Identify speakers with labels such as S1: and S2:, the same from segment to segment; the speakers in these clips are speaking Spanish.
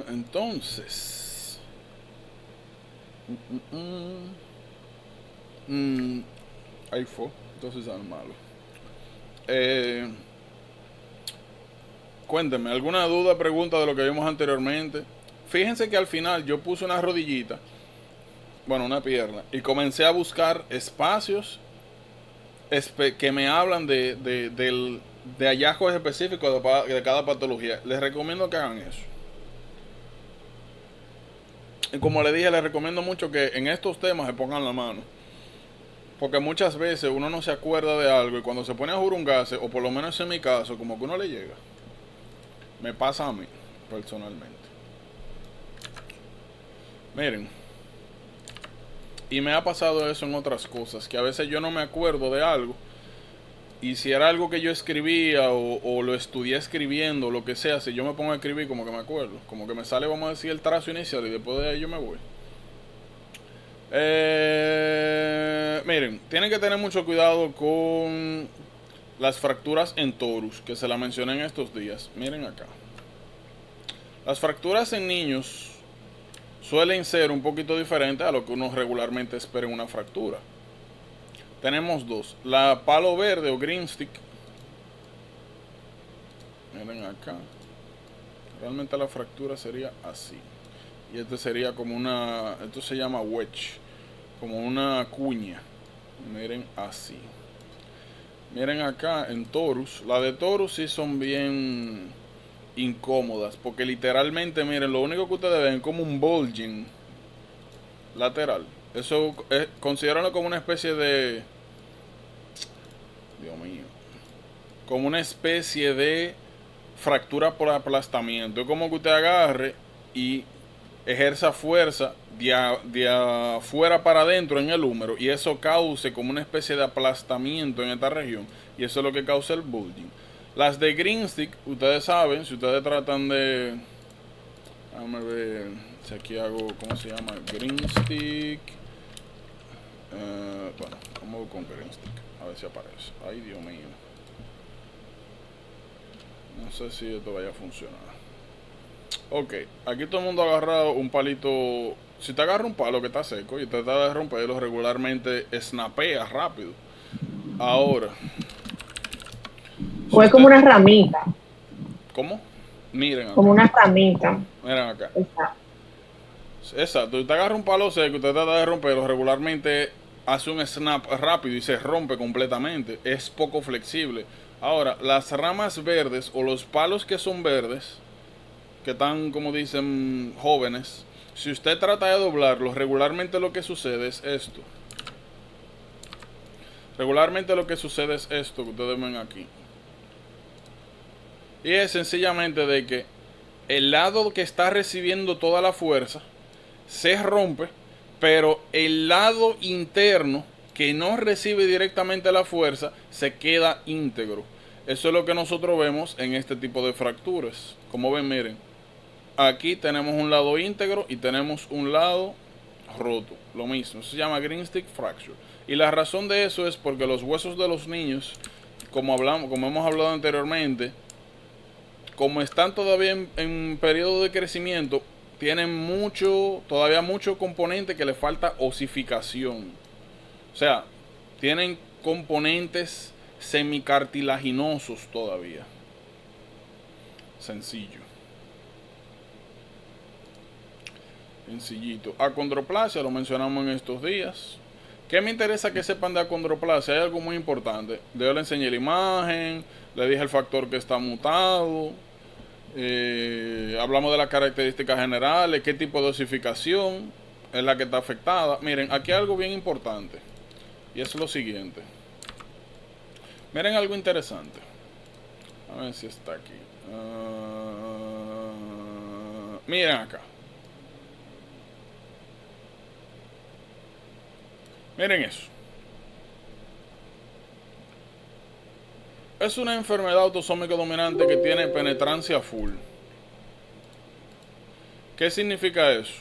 S1: Entonces, mm, ahí fue. Entonces es malo. Eh, Cuénteme, ¿alguna duda, pregunta de lo que vimos anteriormente? Fíjense que al final yo puse una rodillita, bueno, una pierna, y comencé a buscar espacios que me hablan de hallazgos específicos de cada patología. Les recomiendo que hagan eso. Y como le dije, les recomiendo mucho que en estos temas se pongan la mano. Porque muchas veces uno no se acuerda de algo y cuando se pone a jurungarse, o por lo menos en mi caso, como que uno le llega. Me pasa a mí, personalmente. Miren, y me ha pasado eso en otras cosas, que a veces yo no me acuerdo de algo. Y si era algo que yo escribía o lo estudié escribiendo, lo que sea, si yo me pongo a escribir como que me acuerdo. Como que me sale, vamos a decir, el trazo inicial y después de ahí yo me voy. Miren, tienen que tener mucho cuidado con las fracturas en torus, que se la mencioné en estos días. Miren acá. Las fracturas en niños suelen ser un poquito diferentes a lo que uno regularmente espera en una fractura. Tenemos dos. La palo verde o green stick. Miren acá. Realmente la fractura sería así. Y este sería como una... Esto se llama wedge. Como una cuña. Miren así. Miren acá en torus. La de torus sí son bien incómodas. Porque literalmente, miren, lo único que ustedes ven es como un bulging lateral. Eso es, considérenlo como una especie de... Dios mío. Como una especie de fractura por aplastamiento. Es como que usted agarre y ejerza fuerza de afuera para adentro en el húmero y eso cause como una especie de aplastamiento en esta región y eso es lo que causa el bulging. Las de green stick, ustedes saben, si ustedes tratan de... Déjame ver si aquí hago, ¿cómo se llama? Green stick. Bueno, vamos con green stick, a ver si aparece. Ay, Dios mío. No sé si esto vaya a funcionar. Ok, aquí todo el mundo ha agarrado un palito. Si te agarra un palo que está seco y te trata de romperlo, regularmente snapea rápido. Ahora,
S2: O
S1: si
S2: es como
S1: usted.
S2: una ramita,
S1: ¿Cómo? Miren
S2: como
S1: acá.
S2: una ramita.
S1: Miren acá.
S2: Exacto.
S1: Exacto, si te agarra un palo seco y te trata de romperlo, regularmente hace un snap rápido y se rompe completamente. Es poco flexible. Ahora, las ramas verdes o los palos que son verdes, que están, como dicen, jóvenes, si usted trata de doblarlos, regularmente lo que sucede es esto. Regularmente lo que sucede es esto que ustedes ven aquí. Y es sencillamente de que el lado que está recibiendo toda la fuerza se rompe, pero el lado interno que no recibe directamente la fuerza se queda íntegro. Eso es lo que nosotros vemos en este tipo de fracturas. Como ven, miren, aquí tenemos un lado íntegro y tenemos un lado roto. Lo mismo, eso se llama green stick fracture. Y la razón de eso es porque los huesos de los niños, como hemos hablado anteriormente, como están todavía en periodo de crecimiento, tienen todavía mucho componente que le falta osificación. O sea, tienen componentes semicartilaginosos todavía. Sencillo. Sencillito. Acondroplasia lo mencionamos en estos días. ¿Qué me interesa que sepan de acondroplasia? Hay algo muy importante. Yo le enseñé la imagen, le dije el factor que está mutado, hablamos de las características generales, qué tipo de osificación es la que está afectada. Miren, aquí hay algo bien importante y es lo siguiente. Miren algo interesante. A ver si está aquí. Miren acá. Miren eso. Es una enfermedad autosómica dominante que tiene penetrancia full. ¿Qué significa eso?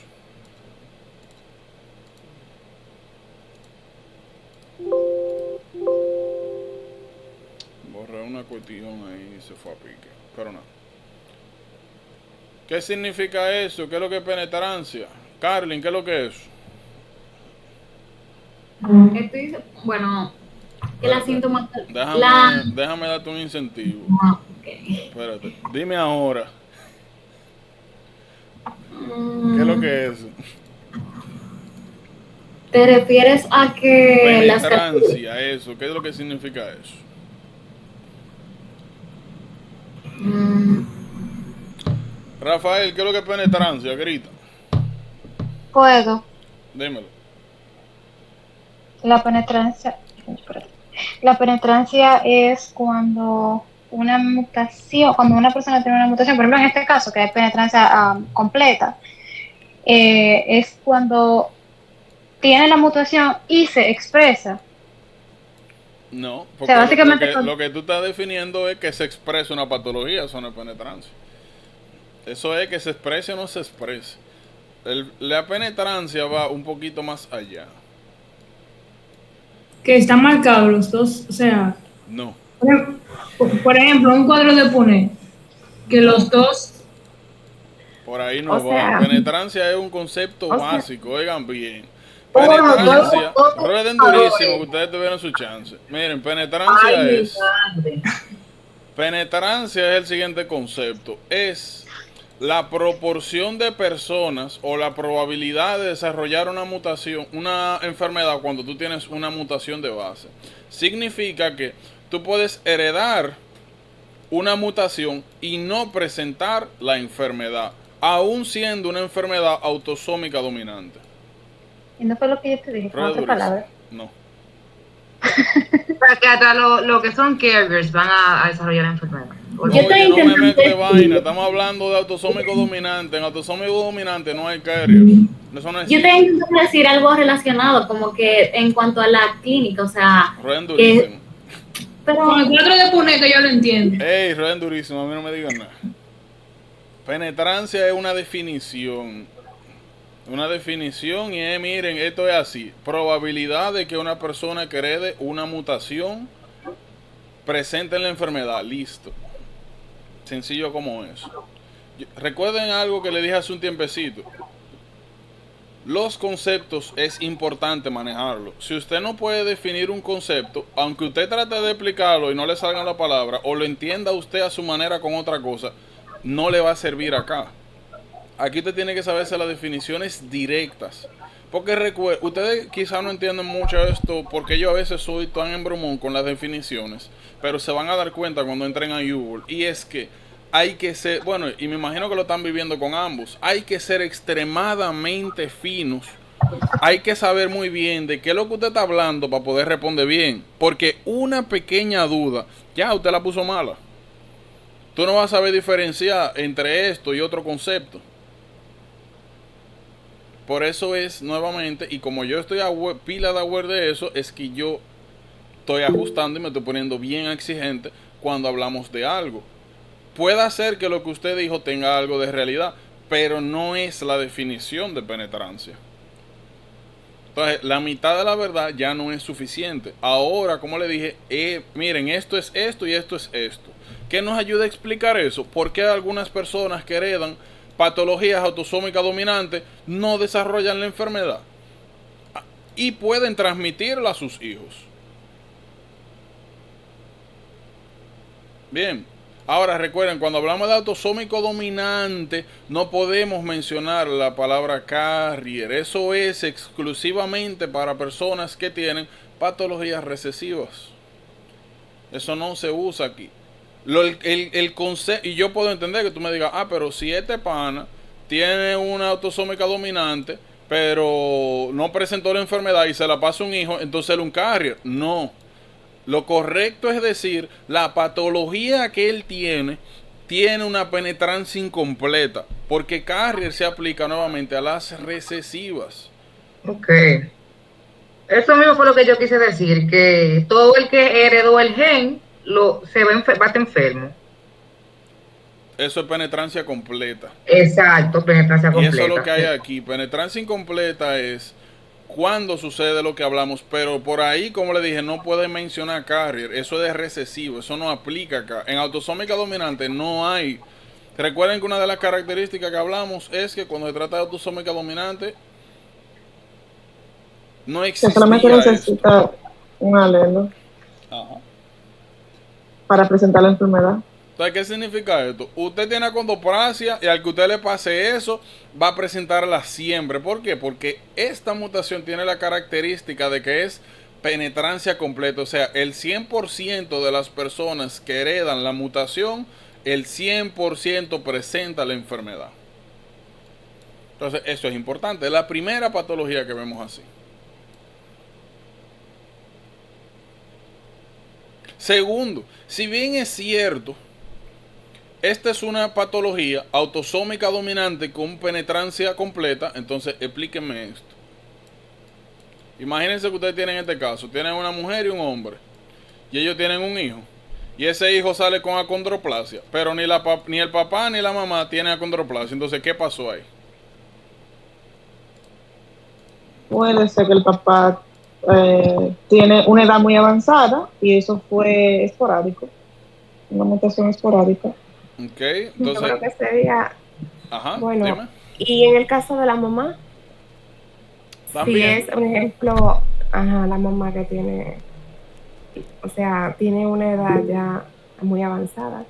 S1: Borré una cuestión ahí y se fue a pique. Pero no. ¿Qué significa eso? ¿Qué es lo que es penetrancia? Carlin, ¿qué es lo que es?
S2: Estoy, bueno, que la
S1: Espérate,
S2: sintomatología, la,
S1: déjame darte un incentivo.
S2: ah, ok.
S1: Espérate, dime ahora, ¿qué es lo
S2: Mm,
S1: que es?
S2: ¿Te refieres a que las características?
S1: Penetrancia, eso, ¿qué es lo que significa eso?
S2: Mm,
S1: Rafael, ¿qué es lo que es penetrancia? Grita,
S3: Fuego,
S1: dímelo.
S3: la penetrancia, la penetrancia es cuando una persona tiene una mutación, por ejemplo, en este caso, que es penetrancia completa, es cuando tiene la mutación y se expresa.
S1: No,
S3: O sea,
S1: porque
S3: básicamente,
S1: lo que tú estás definiendo es que se expresa una patología, eso no es penetrancia. Eso es que se exprese o no se exprese. La penetrancia va un poquito más allá.
S4: que están marcados los dos, o sea,
S1: No,
S4: por ejemplo, un cuadro de Punnett, que
S1: no,
S4: los dos,
S1: por ahí
S2: O
S1: no va.
S2: sea,
S1: Penetrancia es un concepto
S2: o sea,
S1: básico, oigan bien.
S2: bueno,
S1: Penetrancia,
S2: todo
S1: rueden
S2: paró,
S1: durísimo que ustedes tuvieran su chance. Miren,
S2: Ay, mi madre.
S1: penetrancia es el siguiente concepto. Es la proporción de personas o la probabilidad de desarrollar una mutación, una enfermedad cuando tú tienes una mutación de base. Significa que tú puedes heredar una mutación y no presentar la enfermedad, aún siendo una enfermedad autosómica dominante.
S3: y no fue lo que yo te dije, con
S1: Pero es
S3: otras
S1: durísimo.
S3: palabras.
S1: No.
S5: Para que hasta lo que son caregivers van a desarrollar la enfermedad.
S2: Yo estoy
S1: Oye, no me
S2: intentando
S1: mezcle vaina.
S2: decir,
S1: Estamos hablando de autosómico dominante. En autosómico dominante no hay carriers. Eso no
S2: yo estoy
S1: existe.
S2: intentando decir algo relacionado, como que en cuanto a la clínica, o sea,
S1: Rueden
S2: que,
S1: durísimo.
S4: con el
S2: pero,
S4: cuadro de Punnett que yo lo entiendo.
S1: Ey, rueden durísimo. A mí no me digan nada. Penetrancia es una definición. Una definición y es, miren, esto es así. Probabilidad de que una persona que herede una mutación presente la enfermedad. Listo. Sencillo como eso. Recuerden algo que le dije hace un tiempecito. Los conceptos es importante manejarlo. Si usted no puede definir un concepto, aunque usted trate de explicarlo y no le salga la palabra, o lo entienda usted a su manera con otra cosa, no le va a servir acá. Aquí usted tiene que saberse las definiciones directas. Porque ustedes quizás no entienden mucho esto, porque yo a veces soy tan embromón con las definiciones, pero se van a dar cuenta cuando entren a Google. Y es que hay que ser, bueno, y me imagino que lo están viviendo con ambos, hay que ser extremadamente finos. Hay que saber muy bien de qué es lo que usted está hablando para poder responder bien. Porque una pequeña duda, ya usted la puso mala. Tú no vas a saber diferenciar entre esto y otro concepto. Por eso es nuevamente, y como yo estoy pila de aware de eso, es que yo estoy ajustando y me estoy poniendo bien exigente cuando hablamos de algo. Puede ser que lo que usted dijo tenga algo de realidad, pero no es la definición de penetrancia. Entonces, la mitad de la verdad ya no es suficiente. Ahora, como le dije, miren, esto es esto y esto es esto. ¿Qué nos ayuda a explicar eso? ¿Por qué algunas personas que heredan patologías autosómicas dominantes no desarrollan la enfermedad? Y pueden transmitirla a sus hijos. Bien. Ahora recuerden, cuando hablamos de autosómico dominante, no podemos mencionar la palabra carrier. Eso es exclusivamente para personas que tienen patologías recesivas. Eso no se usa aquí. El concepto, y yo puedo entender que tú me digas, pero si este pana tiene una autosómica dominante, pero no presentó la enfermedad y se la pasa a un hijo, entonces él es un carrier. No. Lo correcto es decir, la patología que él tiene una penetrancia incompleta, porque carrier se aplica nuevamente a las recesivas.
S5: Ok. Eso mismo fue lo que yo quise decir, que todo el que heredó el gen va a estar enfermo.
S1: Eso es penetrancia completa.
S5: Exacto, penetrancia
S1: Y eso es lo que
S5: completa.
S1: hay aquí. Penetrancia incompleta es cuando sucede lo que hablamos, pero por ahí, como le dije, no puede mencionar carrier. Eso es de recesivo, eso no aplica acá. En autosómica dominante no hay Recuerden que una de las características que hablamos es que cuando se trata de autosómica dominante, no
S6: Que
S1: existía
S6: solamente
S1: esto.
S6: necesita un alelo
S1: Ajá.
S6: para presentar la enfermedad.
S1: Entonces, ¿qué significa esto? Usted tiene acondroplasia y al que usted le pase eso, va a presentarla siempre. ¿Por qué? Porque esta mutación tiene la característica de que es penetrancia completa. O sea, el 100% de las personas que heredan la mutación, el 100% presenta la enfermedad. Entonces, eso es importante. Es la primera patología que vemos así. Segundo, si bien es cierto, esta es una patología autosómica dominante con penetrancia completa, entonces explíquenme esto. Imagínense que ustedes tienen este caso, tienen una mujer y un hombre, y ellos tienen un hijo, y ese hijo sale con acondroplasia, pero ni el papá ni la mamá tienen acondroplasia. Entonces, ¿qué pasó ahí?
S6: Puede ser que el papá tiene una edad muy avanzada y eso fue esporádico, una mutación esporádica.
S1: Ok,
S7: Yo
S1: entonces,
S7: creo que sería,
S1: ajá,
S7: bueno,
S1: dime.
S7: y en el caso de la mamá, si
S1: También,
S7: es un ejemplo, ajá, la mamá que tiene, o sea, tiene una edad ya muy avanzada.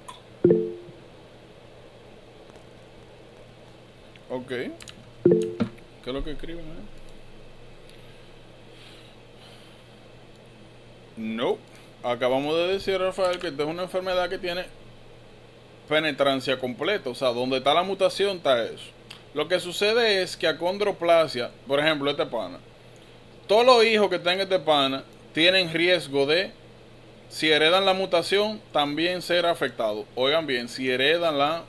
S1: ok. ¿Qué es lo que escriben ahí? No. Acabamos de decir, Rafael, que esta es una enfermedad que tiene penetrancia completa. O sea, donde está la mutación está eso. Lo que sucede es que acondroplasia, por ejemplo, este pana, todos los hijos que tenga este pana tienen riesgo de, si heredan la mutación, también ser afectados. Oigan bien, si heredan la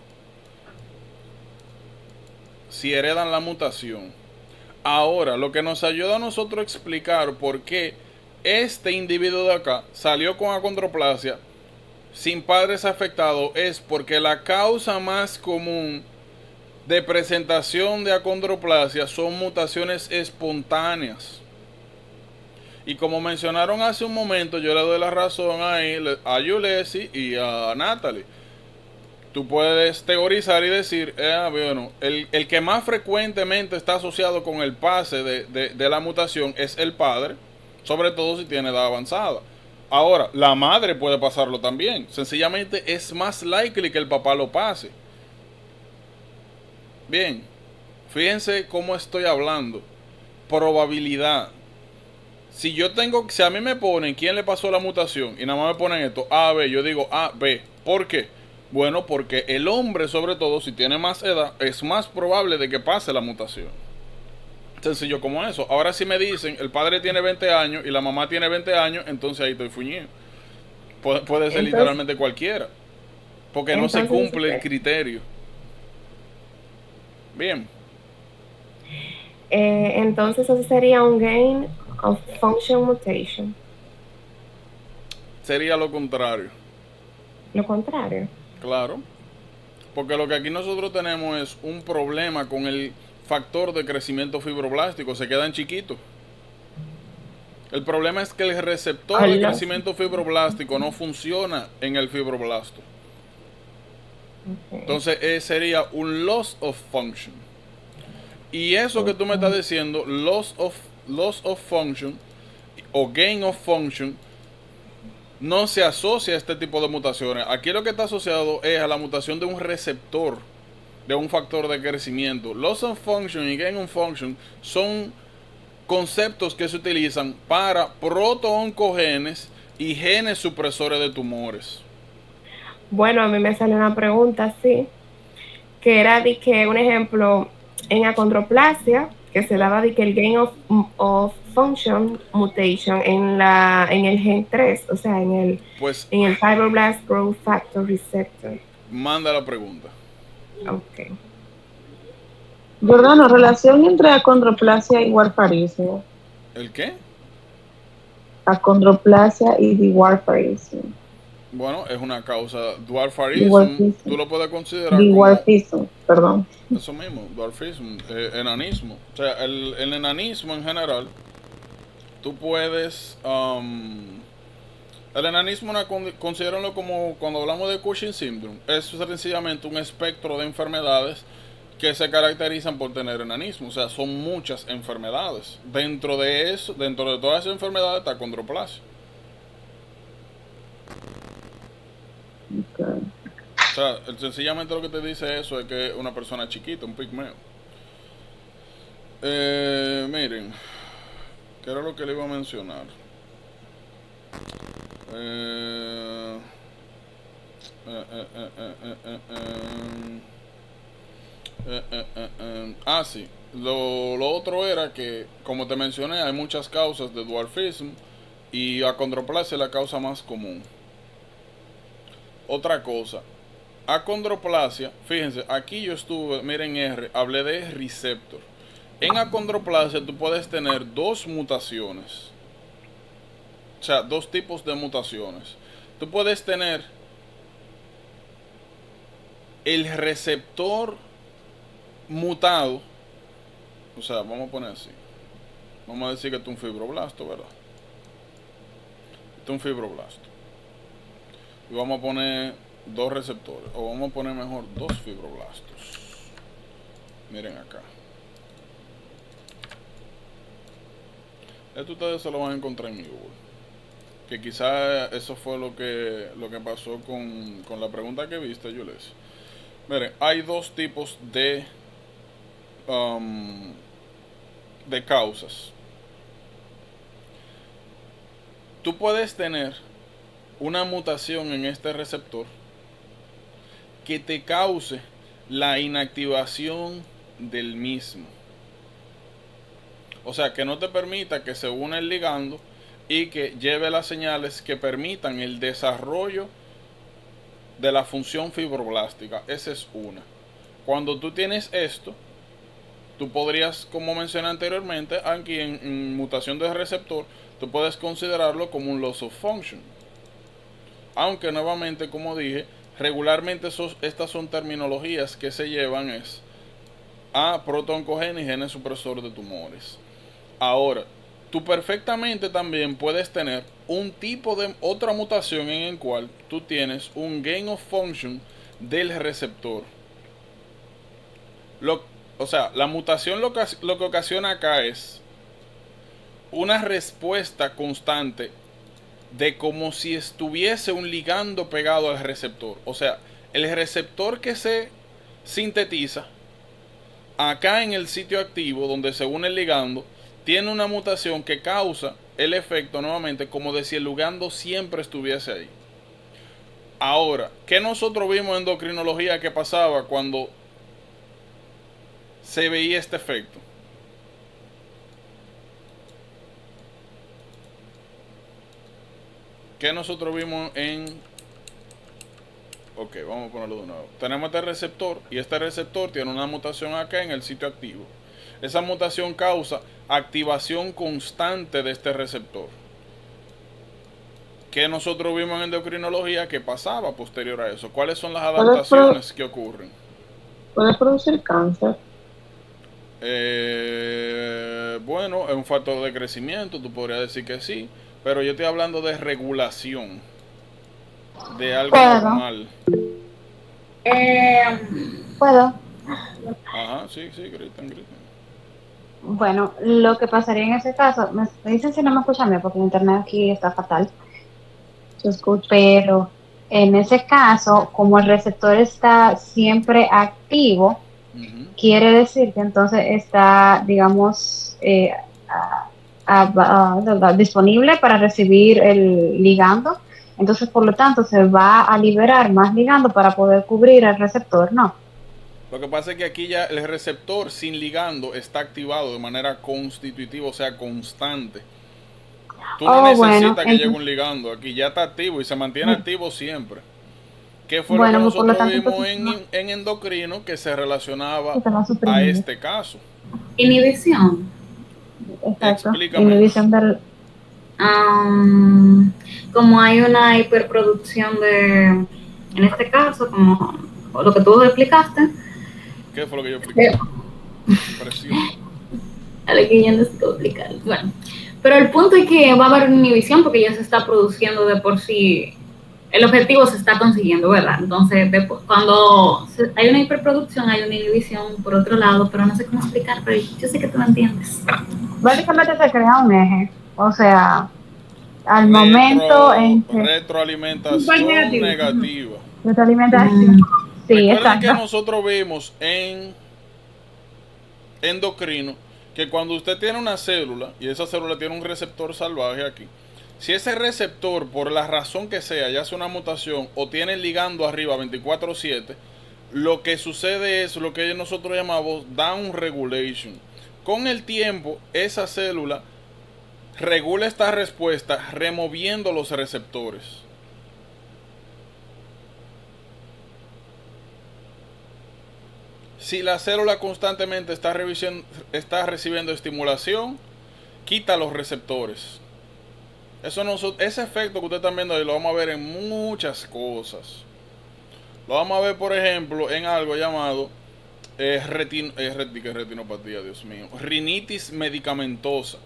S1: mutación. Ahora, lo que nos ayuda a nosotros a explicar por qué este individuo de acá salió con acondroplasia sin padres afectados es porque la causa más común de presentación de acondroplasia son mutaciones espontáneas. Y como mencionaron hace un momento, yo le doy la razón ahí a Yulesi y a Natalie. Tú puedes teorizar y decir, bueno, el que más frecuentemente está asociado con el pase de la mutación es el padre, sobre todo si tiene edad avanzada. Ahora, la madre puede pasarlo también. Sencillamente es más likely que el papá lo pase. Bien, fíjense cómo estoy hablando. Probabilidad. Si a mí me ponen quién le pasó la mutación y nada más me ponen esto, A, B, yo digo A, B. ¿Por qué? Bueno, porque el hombre, sobre todo, si tiene más edad, es más probable de que pase la mutación. Sencillo como eso. Ahora si me dicen, el padre tiene 20 años y la mamá tiene 20 años, entonces ahí estoy fuñido. Puede ser
S7: Entonces,
S1: literalmente cualquiera. Porque no se cumple el criterio. Bien.
S7: Entonces eso sería un gain of function mutation.
S1: Sería lo contrario.
S7: Lo contrario.
S1: Claro. Porque lo que aquí nosotros tenemos es un problema con el factor de crecimiento fibroblástico. Se quedan chiquitos. El problema es que el receptor de crecimiento fibroblástico no funciona en el fibroblasto.
S7: Okay.
S1: Entonces sería un loss of function. Y eso que tú me estás diciendo, loss of function o gain of function, no se asocia a este tipo de mutaciones. Aquí lo que está asociado es a la mutación de un receptor, de un factor de crecimiento. Loss of function y gain of function son conceptos que se utilizan para protooncogenes y genes supresores de tumores.
S7: Bueno, a mí me sale una pregunta así, que era de que, un ejemplo, en acondroplasia, que se daba de que el gain of function mutation en el gen 3, o sea, en el fibroblast growth factor receptor.
S1: Manda la pregunta.
S7: Ok.
S6: Jordano, relación entre acondroplasia y warfarismo.
S1: ¿El qué?
S6: Acondroplasia y dwarfarismo.
S1: Bueno, es una causa. Dwarfarismo, tú lo puedes considerar
S6: dwarfismo, perdón.
S1: Eso mismo, dwarfismo, enanismo. O sea, el enanismo en general, tú puedes... El enanismo considérenlo como cuando hablamos de Cushing syndrome. Es sencillamente un espectro de enfermedades que se caracterizan por tener enanismo. O sea, son muchas enfermedades. Dentro de eso, dentro de todas esas enfermedades está acondroplasia.
S6: Okay.
S1: O sea, sencillamente lo que te dice eso es que es una persona chiquita, un pigmeo. Miren, ¿qué era lo que le iba a mencionar? Sí. Lo otro era que, como te mencioné, hay muchas causas de dwarfismo y acondroplasia es la causa más común. Otra cosa, acondroplasia, fíjense, aquí yo estuve, miren R, hablé de receptor. En acondroplasia tú puedes tener dos mutaciones. O sea, dos tipos de mutaciones. Tú puedes tener el receptor mutado. O sea, vamos a poner así. Vamos a decir que esto es un fibroblasto, ¿verdad? Esto es un fibroblasto. Y vamos a poner dos receptores. O vamos a poner mejor dos fibroblastos. Miren acá. Esto ustedes se lo van a encontrar en mi Google. Que quizás eso fue lo que pasó con la pregunta que viste, Jules. Miren, hay dos tipos de causas. Tú puedes tener una mutación en este receptor que te cause la inactivación del mismo. O sea, que no te permita que se una el ligando y que lleve las señales que permitan el desarrollo de la función fibroblástica. Esa es una. Cuando tú tienes esto, tú podrías, como mencioné anteriormente, aquí en mutación de receptor, tú puedes considerarlo como un loss of function. Aunque nuevamente, como dije, regularmente estas son terminologías que se llevan a proto-oncogénese y genes supresor de tumores. Ahora, tú perfectamente también puedes tener un tipo de otra mutación en el cual tú tienes un gain of function del receptor. O sea, la mutación lo que ocasiona acá es una respuesta constante de como si estuviese un ligando pegado al receptor. O sea, el receptor que se sintetiza acá en el sitio activo donde se une el ligando tiene una mutación que causa el efecto nuevamente como de si el ligando siempre estuviese ahí. Ahora, ¿qué nosotros vimos en endocrinología que pasaba cuando se veía este efecto? ¿Qué nosotros vimos en... Ok, vamos a ponerlo de nuevo. Tenemos este receptor y este receptor tiene una mutación acá en el sitio activo. Esa mutación causa activación constante de este receptor. ¿Qué nosotros vimos en endocrinología que pasaba posterior a eso? ¿Cuáles son las adaptaciones que ocurren?
S6: ¿Puede producir cáncer?
S1: Bueno, es un factor de crecimiento, tú podrías decir que sí, pero yo estoy hablando de regulación de algo normal.
S3: ¿Puedo?
S1: Ajá, sí, gritan.
S3: Bueno, lo que pasaría en ese caso, me dicen si no me escuchan bien porque el internet aquí está fatal.
S6: Se escucha.
S3: Pero en ese caso, como el receptor está siempre activo, quiere decir que entonces está, digamos, disponible para recibir el ligando. Entonces, por lo tanto, se va a liberar más ligando para poder cubrir al receptor, ¿no?
S1: Lo que pasa es que aquí ya el receptor sin ligando está activado de manera constitutiva, o sea, constante. Tú no necesitas que llegue un ligando, aquí ya está activo y se mantiene activo siempre. ¿Qué fue lo que nosotros vimos en endocrino que se relacionaba a este caso?
S2: Inhibición.
S3: Exacto.
S1: Explícame.
S3: Inhibición del...
S2: como hay una hiperproducción en este caso, como lo que tú explicaste.
S1: ¿Qué fue lo que yo expliqué? Presión.
S2: A lo que yo no sé cómo explicar. Bueno, Pero el punto es que va a haber una inhibición porque ya se está produciendo de por sí, el objetivo se está consiguiendo, ¿verdad? Entonces, cuando hay una hiperproducción, hay una inhibición por otro lado, pero no sé cómo explicar, pero yo sé que tú lo entiendes.
S3: Básicamente se crea un eje, o sea, al momento en que
S1: Retroalimentación negativa.
S3: retroalimentación. Sí,
S1: Recuerden
S3: exacto.
S1: que nosotros vimos en endocrino que cuando usted tiene una célula y esa célula tiene un receptor salvaje aquí, si ese receptor por la razón que sea ya hace una mutación o tiene el ligando arriba 24/7, lo que sucede es lo que nosotros llamamos down regulation. Con el tiempo esa célula regula esta respuesta removiendo los receptores. Si la célula constantemente está recibiendo estimulación, quita los receptores. Ese efecto que ustedes están viendo ahí lo vamos a ver en muchas cosas. Lo vamos a ver, por ejemplo, en algo llamado retinopatía, Dios mío, rinitis medicamentosa.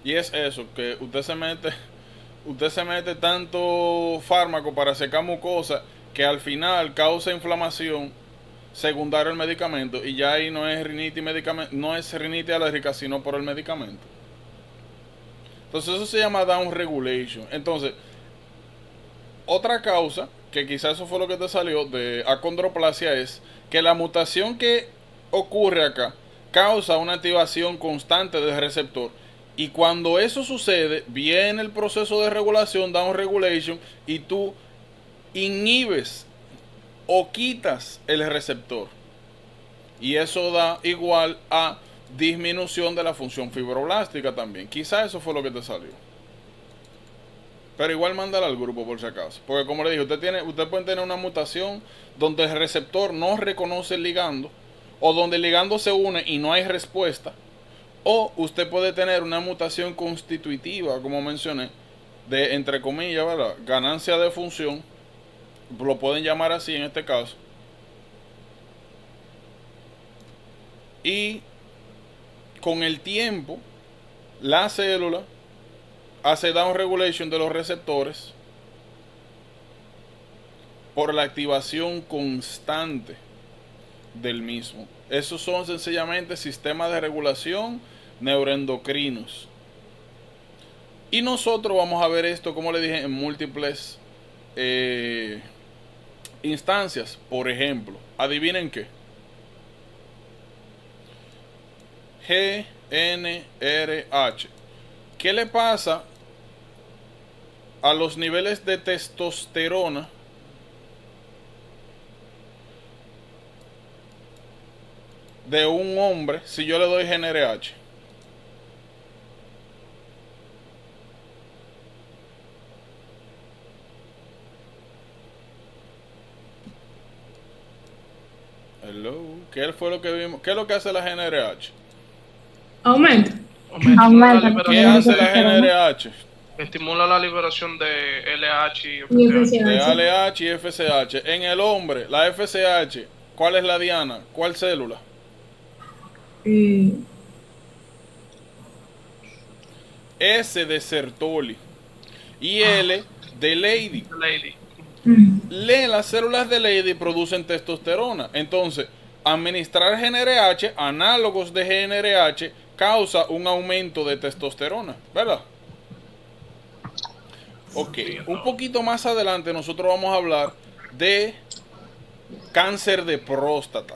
S1: Y es eso, que usted se mete tanto fármaco para secar mucosa que al final causa inflamación secundaria al medicamento y ya ahí no es rinitis alérgica, sino por el medicamento. Entonces eso se llama down regulation. Entonces, otra causa, que quizás eso fue lo que te salió de acondroplasia, es que la mutación que ocurre acá causa una activación constante del receptor. Y cuando eso sucede, viene el proceso de regulación, down regulation, y tú inhibes o quitas el receptor. Y eso da igual a disminución de la función fibroblástica también. Quizá eso fue lo que te salió. Pero igual mándala al grupo por si acaso. Porque como le dije, usted puede tener una mutación donde el receptor no reconoce el ligando, o donde el ligando se une y no hay respuesta. O usted puede tener una mutación constitutiva, como mencioné, de, entre comillas, ¿verdad?, ganancia de función. Lo pueden llamar así en este caso. Y con el tiempo, la célula hace down regulation de los receptores por la activación constante del mismo. Esos son sencillamente sistemas de regulación neuroendocrinos. Y nosotros vamos a ver esto, como le dije, en múltiples instancias. Por ejemplo, adivinen qué. GnRH. ¿Qué le pasa a los niveles de testosterona de un hombre si yo le doy GnRH? Hello. ¿Qué fue lo que vimos? ¿Qué es lo que hace la GnRH?
S4: Aumenta.
S3: Aumenta.
S1: ¿Qué hace la GnRH?
S8: Estimula la liberación de LH y
S4: Y
S8: FSH.
S1: De LH y FSH. En el hombre, la FSH, ¿cuál es la diana? ¿Cuál célula? S de Sertoli y L de Lady.
S8: Lady.
S1: Las células de Lady producen testosterona. Entonces, administrar GnRH, análogos de GnRH, causa un aumento de testosterona, ¿verdad? Ok, un poquito más adelante nosotros vamos a hablar de cáncer de próstata.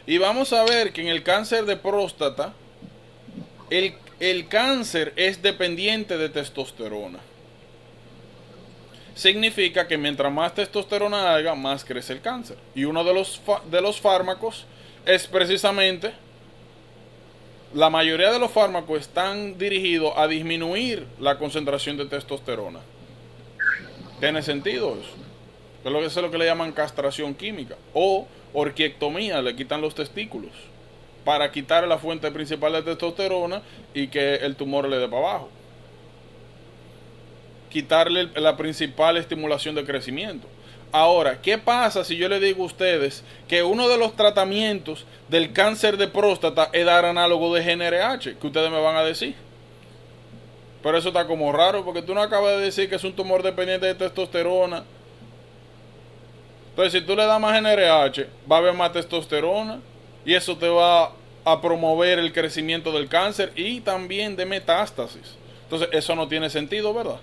S1: Y vamos a ver que en el cáncer de próstata, el cáncer es dependiente de testosterona. Significa que mientras más testosterona haya, más crece el cáncer. Y uno de los fármacos es precisamente, la mayoría de los fármacos están dirigidos a disminuir la concentración de testosterona. ¿Tiene sentido eso? Eso es lo que le llaman castración química. O orquiectomía, le quitan los testículos para quitar la fuente principal de testosterona y que el tumor le dé para abajo. Quitarle la principal estimulación de crecimiento. Ahora, ¿qué pasa si yo le digo a ustedes que uno de los tratamientos del cáncer de próstata es dar análogo de GnRH? ¿Qué ustedes me van a decir? Pero eso está como raro, porque tú no acabas de decir que es un tumor dependiente de testosterona. Entonces, si tú le das más GnRH, va a haber más testosterona y eso te va a promover el crecimiento del cáncer y también de metástasis. Entonces, eso no tiene sentido, ¿verdad?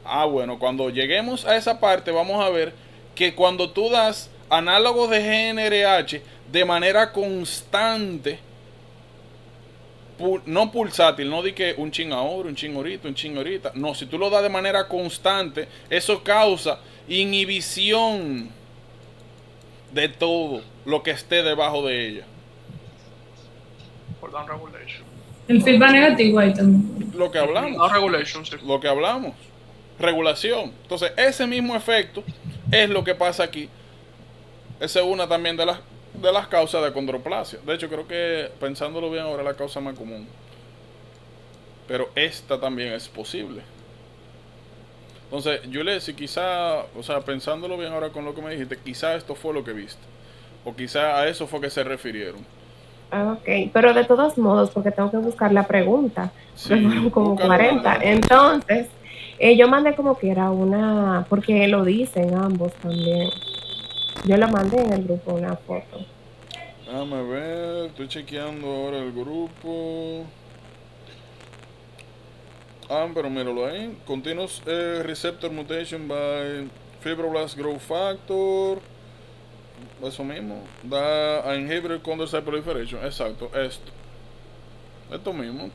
S1: Ah, bueno, cuando lleguemos a esa parte vamos a ver que cuando tú das análogos de GnRH de manera constante, no pulsátil, no di que un chin ahora, un chin ahorita, un chin ahorita. No, si tú lo das de manera constante, eso causa inhibición de todo lo que esté debajo de ella.
S8: Por down regulation.
S4: El feedback negativo ahí también.
S1: Lo que hablamos.
S8: Down regulation, sí.
S1: Lo que hablamos. Regulación. Entonces, ese mismo efecto es lo que pasa aquí. Esa es una también de las causas de acondroplasia. De hecho, creo que pensándolo bien ahora es la causa más común. Pero esta también es posible. Entonces, Juliet, si quizá, o sea, pensándolo bien ahora con lo que me dijiste, quizá esto fue lo que viste. O quizá a eso fue que se refirieron.
S7: Ok, pero de todos modos, porque tengo que buscar la pregunta,
S1: Sí,
S7: fueron como
S1: búscala,
S7: 40.
S1: búscala.
S7: Entonces, yo mandé como que era una, porque lo dicen ambos también. Yo lo mandé en el grupo una foto.
S1: Déjame ver, estoy chequeando ahora el grupo. Pero míralo ahí. Continuous receptor mutation by fibroblast growth factor. Eso mismo. Da a inhibit condensate proliferation. Exacto, esto mismo.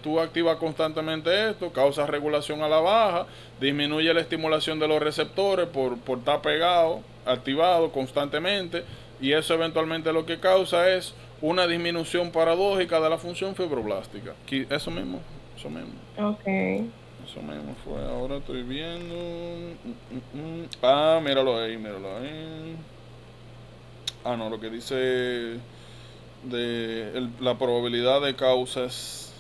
S1: Tú activas constantemente esto, causa regulación a la baja, disminuye la estimulación de los receptores por estar pegado, activado constantemente, y eso eventualmente lo que causa es una disminución paradójica de la función fibroblástica. Eso mismo.
S7: Ok.
S1: Eso mismo fue. Ahora estoy viendo. Míralo ahí. No, lo que dice la probabilidad de causas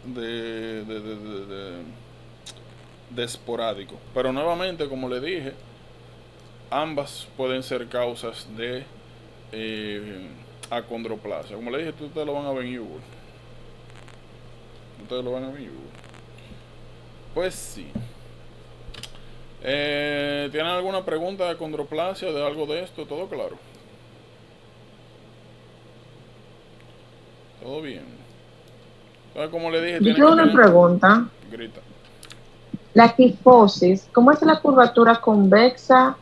S1: de esporádico. Pero nuevamente, como le dije, ambas pueden ser causas de acondroplasia. Como le dije, ustedes lo van a ver en Google. Pues sí. ¿Tienen alguna pregunta de acondroplasia, de algo de esto? ¿Todo claro? Todo bien. Entonces, como le dije,
S6: Yo tengo una pregunta.
S1: Grita.
S6: La quifosis, ¿cómo es la curvatura convexa?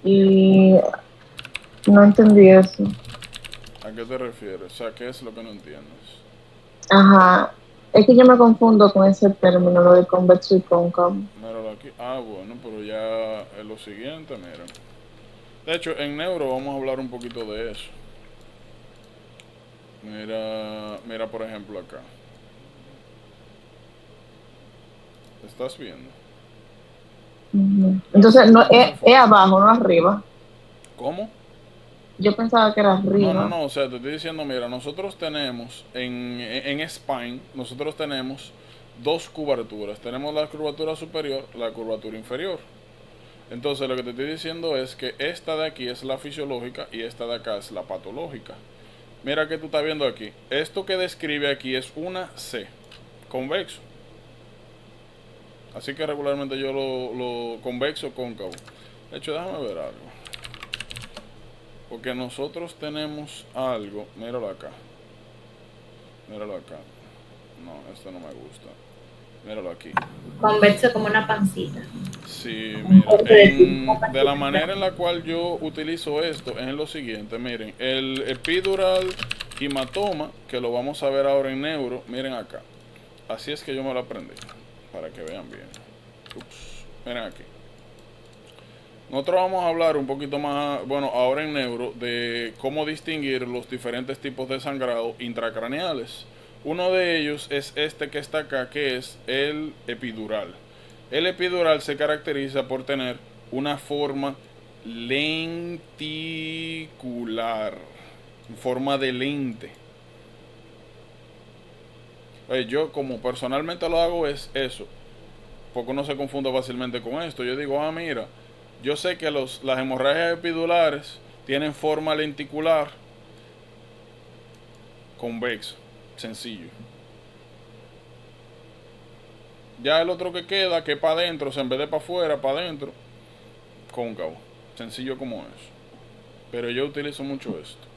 S6: Y no entendí eso.
S1: ¿A qué te refieres? O sea, ¿qué es lo que no entiendes?
S6: Ajá. Es que yo me confundo con ese término, lo de convexo y cóncavo.
S1: Míralo aquí. Bueno, pero ya es lo siguiente, mira. De hecho, en neuro vamos a hablar un poquito de eso. Mira por ejemplo acá. ¿Estás viendo?
S6: Ujú. Entonces, no, es abajo, no arriba.
S1: ¿Cómo?
S6: Yo pensaba que era arriba.
S1: No, o sea, te estoy diciendo, mira, nosotros tenemos en Spine, nosotros tenemos dos curvaturas. Tenemos la curvatura superior, la curvatura inferior. Entonces, lo que te estoy diciendo es que esta de aquí es la fisiológica y esta de acá es la patológica. Mira que tú estás viendo aquí. Esto que describe aquí es una C, convexo. Así que regularmente yo lo convexo cóncavo. De hecho, déjame ver algo. Porque nosotros tenemos algo. Míralo acá. No, esto no me gusta. Míralo aquí.
S2: Convexo como una pancita.
S1: Sí, mira. De la manera en la cual yo utilizo esto es en lo siguiente. Miren, el epidural hematoma, que lo vamos a ver ahora en neuro. Miren acá. Así es que yo me lo aprendí. Para que vean bien. Miren aquí. Nosotros vamos a hablar un poquito más, bueno, ahora en neuro, de cómo distinguir los diferentes tipos de sangrado intracraneales. Uno de ellos es este que está acá, que es el epidural. El epidural se caracteriza por tener una forma lenticular, en forma de lente. Yo como personalmente lo hago es eso. porque uno se confunde fácilmente con esto. Yo digo, mira, yo sé que las hemorragias epidurales tienen forma lenticular convexa, sencillo. Ya el otro que queda, que es para adentro, o sea, en vez de para afuera, para adentro, cóncavo, sencillo como eso. Pero yo utilizo mucho esto,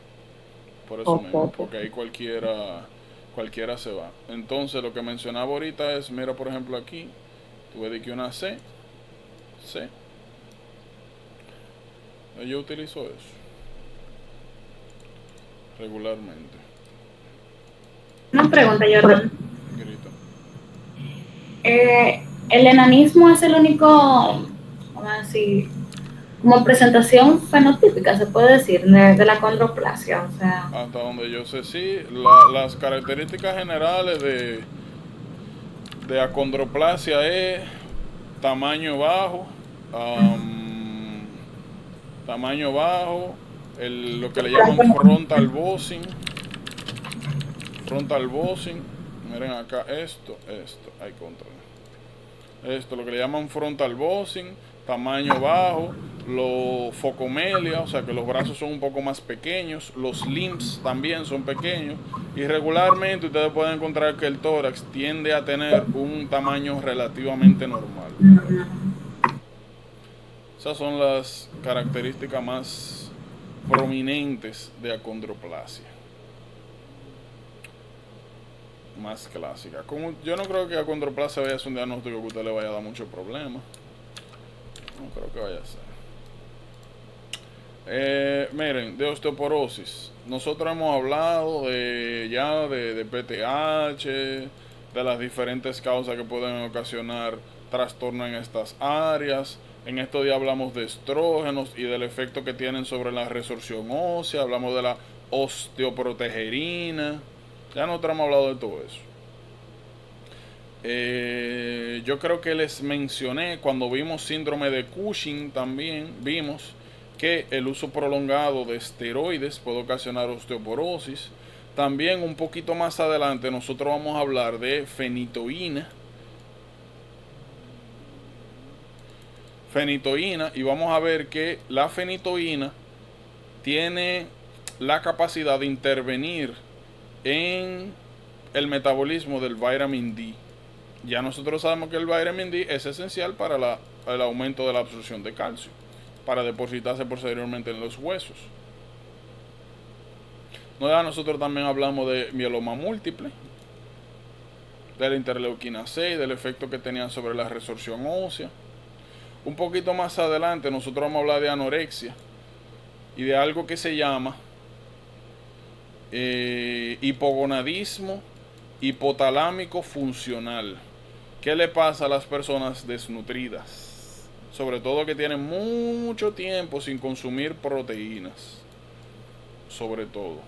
S1: por eso mismo, porque ahí cualquiera se va. Entonces lo que mencionaba ahorita es, mira por ejemplo aquí, tuve que una C, yo utilizo eso regularmente.
S2: Una pregunta, Jordan.
S1: Grita.
S2: ¿El enanismo es el único, vamos a decir, como presentación fenotípica, se puede decir, de la acondroplasia? O sea,
S1: Hasta donde yo sé, sí, las características generales de acondroplasia es tamaño bajo, lo que le llaman frontal bossing. Miren acá, esto, hay control. Esto, lo que le llaman frontal bossing, tamaño bajo, los focomelia, o sea que los brazos son un poco más pequeños, los limbs también son pequeños, y regularmente ustedes pueden encontrar que el tórax tiende a tener un tamaño relativamente normal. Esas son las características más prominentes de acondroplasia. Más clásica. Yo no creo que acondroplasia vaya a ser un diagnóstico que a usted le vaya a dar mucho problema. No creo que vaya a ser. Miren, de osteoporosis. Nosotros hemos hablado de PTH, de las diferentes causas que pueden ocasionar trastorno en estas áreas. En estos días hablamos de estrógenos y del efecto que tienen sobre la resorción ósea. Hablamos de la osteoprotegerina. Ya nosotros hemos hablado de todo eso. Yo creo que les mencioné cuando vimos síndrome de Cushing, también vimos que el uso prolongado de esteroides puede ocasionar osteoporosis. También un poquito más adelante nosotros vamos a hablar de fenitoína. Y vamos a ver que la fenitoína tiene la capacidad de intervenir en el metabolismo del vitamin D. Ya nosotros sabemos que el vitamin D es esencial para el aumento de la absorción de calcio, para depositarse posteriormente en los huesos. Nosotros también hablamos de mieloma múltiple, de la interleuquina 6, del efecto que tenían sobre la resorción ósea. Un poquito más adelante nosotros vamos a hablar de anorexia y de algo que se llama hipogonadismo hipotalámico funcional. ¿Qué le pasa a las personas desnutridas? Sobre todo que tienen mucho tiempo sin consumir proteínas. Sobre todo.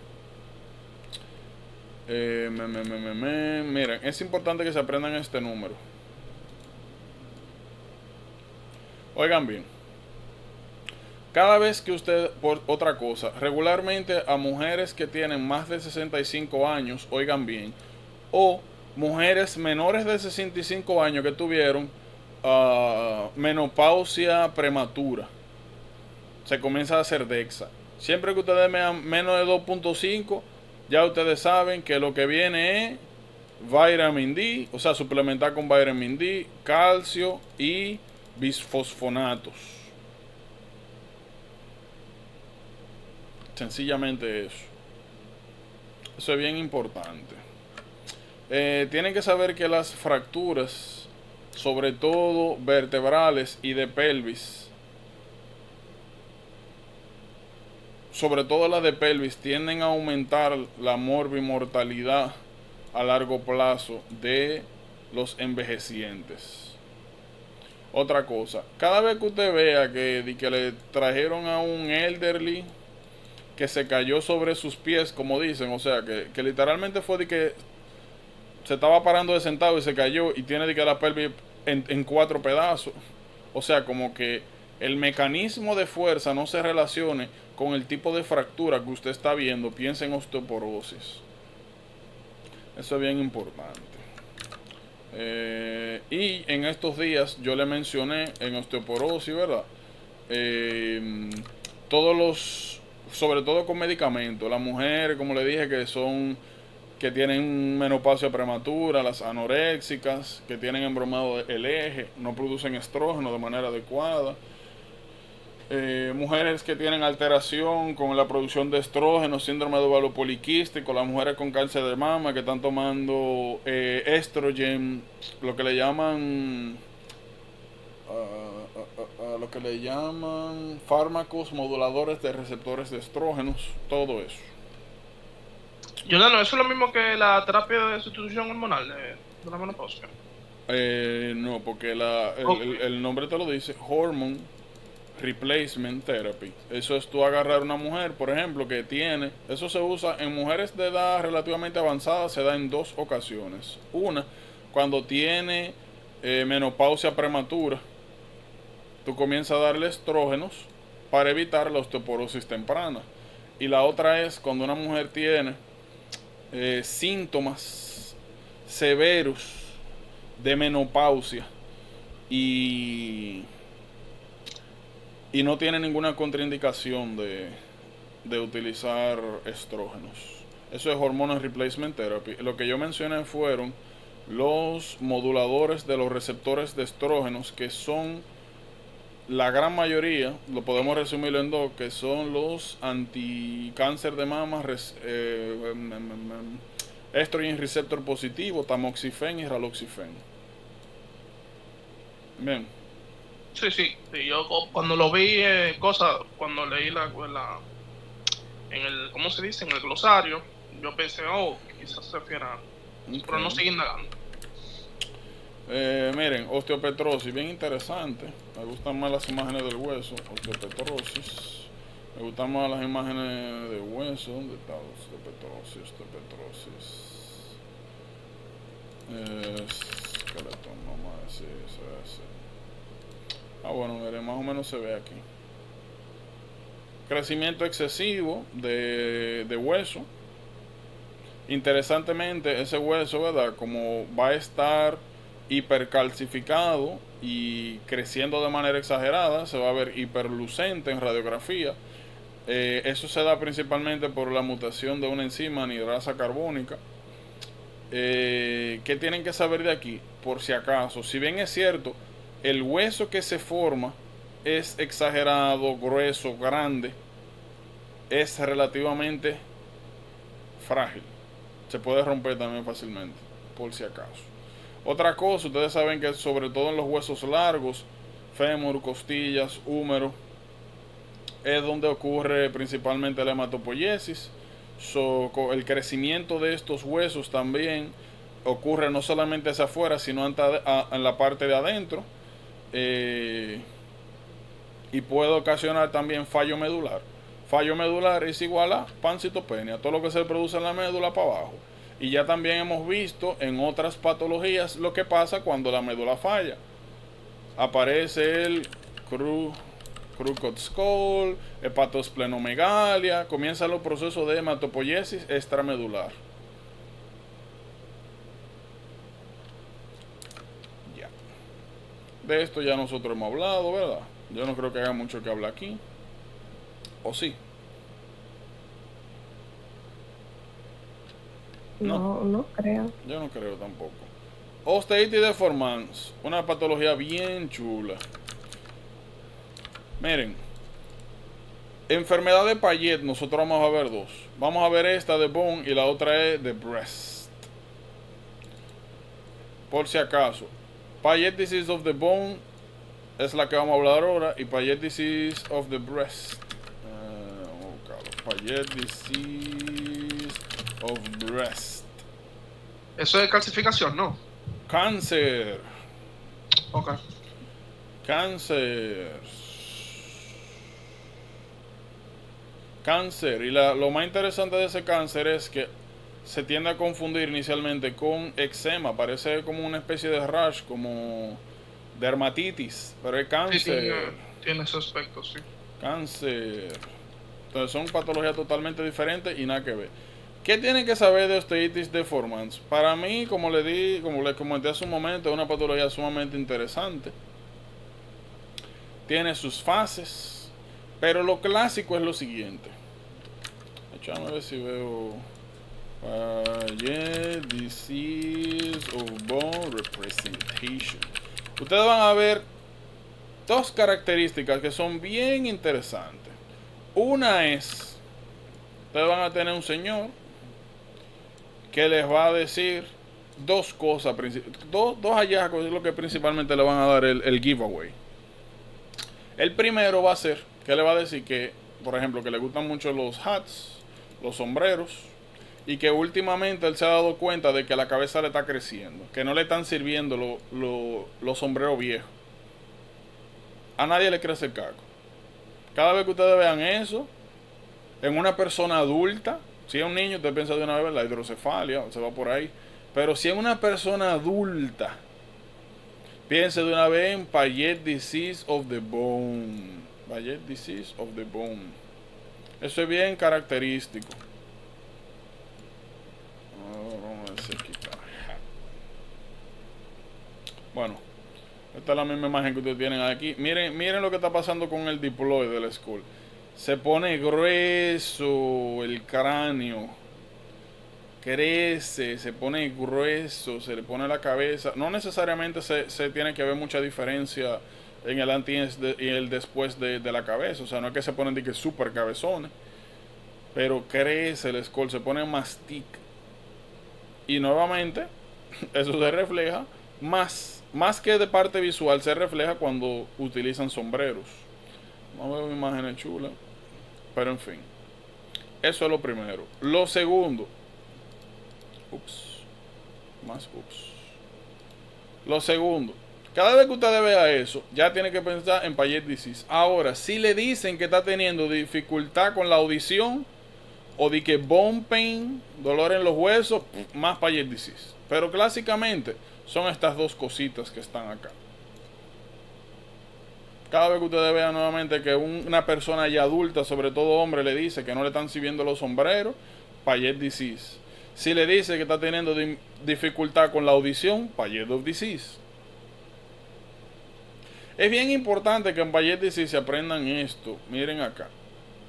S1: Miren, es importante que se aprendan este número. Oigan bien. Cada vez que usted, por otra cosa, regularmente a mujeres que tienen más de 65 años, oigan bien, o mujeres menores de 65 años que tuvieron menopausia prematura, se comienza a hacer DEXA. Siempre que ustedes vean menos de 2.5, ya ustedes saben que lo que viene es vitamin D, o sea, suplementar con vitamin D, calcio y bisfosfonatos. Sencillamente eso. Eso es bien importante. Tienen que saber que las fracturas, sobre todo vertebrales y de pelvis, sobre todo las de pelvis, tienden a aumentar la morbimortalidad a largo plazo de los envejecientes. Otra cosa, cada vez que usted vea que le trajeron a un elderly que se cayó sobre sus pies, como dicen, o sea, que literalmente fue de que se estaba parando de sentado y se cayó y tiene de que la pelvis en 4 pedazos. O sea, como que el mecanismo de fuerza no se relacione con el tipo de fractura que usted está viendo. Piensa en osteoporosis. Eso es bien importante. Y en estos días yo le mencioné en osteoporosis, ¿verdad? Todos los, sobre todo con medicamentos, las mujeres, como le dije, que tienen menopausia prematura, las anoréxicas, que tienen embromado el eje, no producen estrógeno de manera adecuada. Mujeres que tienen alteración con la producción de estrógeno, síndrome de ovario poliquístico, las mujeres con cáncer de mama que están tomando estrogen, lo que le llaman fármacos moduladores de receptores de estrógenos, todo eso.
S8: Juliano, ¿eso es lo mismo que la terapia de sustitución hormonal de la menopausia?
S1: No, porque el nombre te lo dice, Hormone Replacement Therapy. Eso es tú agarrar una mujer, por ejemplo, que tiene, eso se usa en mujeres de edad relativamente avanzada, se da en dos ocasiones. Una, cuando tiene menopausia prematura, tú comienzas a darle estrógenos para evitar la osteoporosis temprana. Y la otra es cuando una mujer tiene síntomas severos de menopausia y no tiene ninguna contraindicación de utilizar estrógenos. Eso es Hormone Replacement Therapy. Lo que yo mencioné fueron los moduladores de los receptores de estrógenos, que son la gran mayoría, lo podemos resumirlo en dos, que son los anticáncer de mama, estrogen receptor positivo, tamoxifen y raloxifen. Bien.
S8: Sí, yo cuando lo vi, cuando leí en el, ¿cómo se dice? En el glosario, yo pensé, quizás se refiera, pero no seguí indagando.
S1: Miren, osteopetrosis, bien interesante. Me gustan más las imágenes del hueso. Osteopetrosis. Me gustan más las imágenes de hueso. ¿Dónde está osteopetrosis? Esqueleto, nomás, sí, se ve así. Bueno, miren, más o menos se ve aquí. Crecimiento excesivo de hueso. Interesantemente, ese hueso, ¿verdad? Como va a estar hipercalcificado y creciendo de manera exagerada, se va a ver hiperlucente en radiografía. Eso se da principalmente por la mutación de una enzima anhidrasa carbónica. ¿Qué tienen que saber de aquí? Por si acaso, si bien es cierto, el hueso que se forma es exagerado, grueso, grande, es relativamente frágil. Se puede romper también fácilmente, por si acaso. Otra cosa, ustedes saben que sobre todo en los huesos largos, fémur, costillas, húmero, es donde ocurre principalmente la hematopoiesis. El crecimiento de estos huesos también ocurre no solamente hacia afuera, sino en la parte de adentro. Y puede ocasionar también fallo medular. Fallo medular es igual a pancitopenia, todo lo que se produce en la médula para abajo. Y ya también hemos visto en otras patologías lo que pasa cuando la médula falla. Aparece el Creutzfeldt Skull, hepatosplenomegalia, comienzan los procesos de hematopoiesis extramedular. Ya. De esto ya nosotros hemos hablado, ¿verdad? Yo no creo que haya mucho que hablar aquí. ¿O sí?
S7: No creo.
S1: Yo no creo tampoco. Osteitis deformans, una patología bien chula. Miren, enfermedad de Payet, nosotros vamos a ver dos. Vamos a ver esta de bone y la otra es de breast. Por si acaso, Payet disease of the bone es la que vamos a hablar ahora, y Payet disease of the breast. Payet disease of breast.
S8: Eso es calcificación, ¿no?
S1: Cáncer.
S8: Ok.
S1: Cáncer. Y lo más interesante de ese cáncer es que se tiende a confundir inicialmente con eczema. Parece como una especie de rash, como dermatitis, pero es cáncer.
S8: Sí, tiene ese aspecto, sí.
S1: Cáncer. Entonces son patologías totalmente diferentes y nada que ver. ¿Qué tienen que saber de osteitis deformans? Para mí, como les comenté hace un momento, es una patología sumamente interesante. Tiene sus fases, pero lo clásico es lo siguiente. Déjame ver si veo Payet Disease of Bone Representation. Ustedes van a ver dos características que son bien interesantes. Una es, ustedes van a tener un señor que les va a decir dos cosas, dos hallazgos, es lo que principalmente le van a dar el giveaway. El primero va a ser que le va a decir que, por ejemplo, que le gustan mucho los hats, los sombreros, y que últimamente él se ha dado cuenta de que la cabeza le está creciendo, que no le están sirviendo los sombreros viejos. A nadie le crece el caco. Cada vez que ustedes vean eso en una persona adulta, si es un niño, usted piensa de una vez la hidrocefalia, se va por ahí. Pero si es una persona adulta, piense de una vez en Payet Disease of the Bone. Payet Disease of the Bone. Eso es bien característico. Vamos a ver si aquí está. Bueno, esta es la misma imagen que ustedes tienen aquí. Miren lo que está pasando con el diploide del skull. Se pone grueso el cráneo. Crece, se pone grueso, se le pone la cabeza. No necesariamente se tiene que ver mucha diferencia en el antes y el después de la cabeza. O sea, no es que se ponen de que super cabezones. Pero crece el skull, se pone mastic. Y nuevamente, eso se refleja más que de parte visual, se refleja cuando utilizan sombreros. Vamos a ver imágenes chulas. Pero en fin, eso es lo primero. Lo segundo, lo segundo, cada vez que usted vea eso, ya tiene que pensar en Payet Disease. Ahora, si le dicen que está teniendo dificultad con la audición, o de que bone pain, dolor en los huesos, más Payet Disease. Pero clásicamente son estas dos cositas que están acá. Cada vez que ustedes vean nuevamente que una persona ya adulta, sobre todo hombre, le dice que no le están sirviendo los sombreros, Payet Disease. Si le dice que está teniendo dificultad con la audición, Payet of Disease. Es bien importante que en Payet Disease se aprendan esto. Miren acá.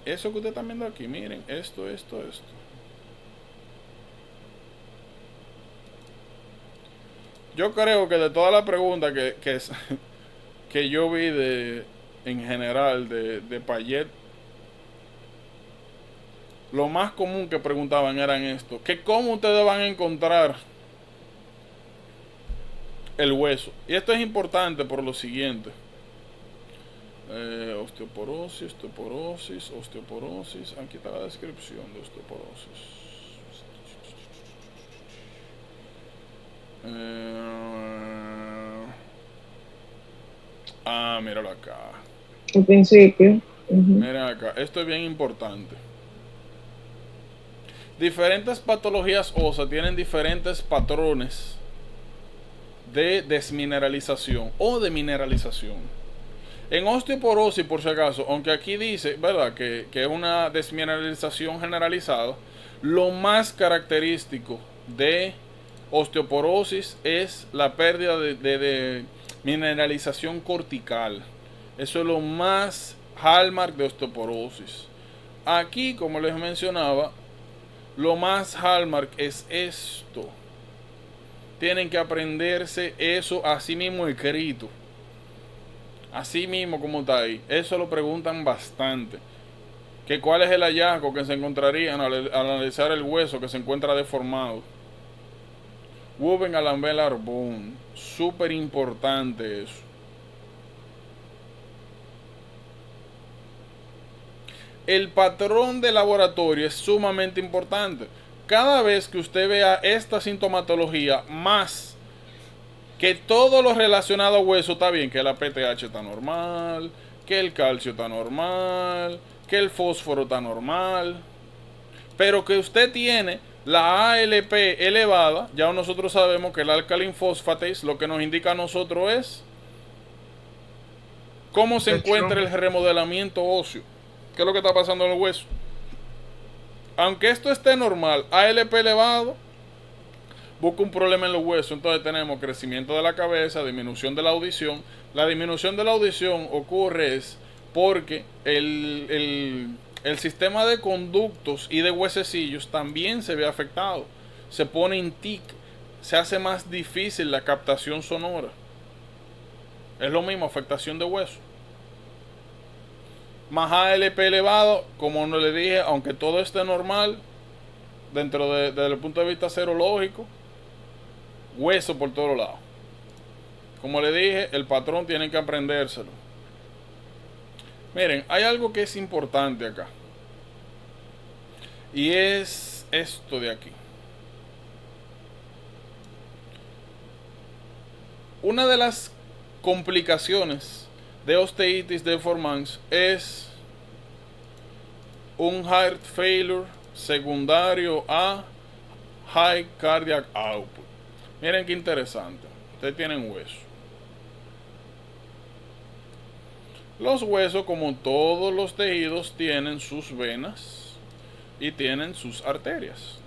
S1: Eso que ustedes están viendo aquí, miren, esto. Yo creo que de todas las preguntas que yo vi en general de Payet, lo más común que preguntaban eran esto, que cómo ustedes van a encontrar el hueso. Y esto es importante por lo siguiente. Osteoporosis. Aquí está la descripción de osteoporosis. Míralo acá.
S6: Al principio.
S1: Miren acá, esto es bien importante. Diferentes patologías óseas tienen diferentes patrones de desmineralización o de mineralización. En osteoporosis, por si acaso, aunque aquí dice, ¿verdad?, que es una desmineralización generalizada, lo más característico de osteoporosis es la pérdida de mineralización cortical. Eso es lo más hallmark de osteoporosis. Aquí, como les mencionaba, lo más hallmark es esto. Tienen que aprenderse eso así mismo escrito. Así mismo como está ahí. Eso lo preguntan bastante. Que cuál es el hallazgo que se encontraría al analizar el hueso que se encuentra deformado. Woven alambelar bone. Súper importante eso. El patrón de laboratorio es sumamente importante. Cada vez que usted vea esta sintomatología, más que todo lo relacionado a hueso está bien, que la PTH está normal, que el calcio está normal, que el fósforo está normal, pero que usted tiene la ALP elevada, ya nosotros sabemos que el alkaline phosphatase lo que nos indica a nosotros es cómo se encuentra el remodelamiento óseo. ¿Qué es lo que está pasando en el hueso? aunque esto esté normal, ALP elevado, busca un problema en los huesos. Entonces tenemos crecimiento de la cabeza, disminución de la audición. La disminución de la audición ocurre es porque el sistema de conductos y de huesecillos también se ve afectado. Se pone en tic, se hace más difícil la captación sonora. Es lo mismo, afectación de hueso. Más ALP elevado, como no le dije, aunque todo esté normal, desde el punto de vista serológico, hueso por todos lados. Como le dije, el patrón tiene que aprendérselo. Miren, hay algo que es importante acá. Y es esto de aquí. Una de las complicaciones de osteitis deformans es un heart failure secundario a high cardiac output. Miren qué interesante. Ustedes tienen hueso. Los huesos, como todos los tejidos, tienen sus venas y tienen sus arterias.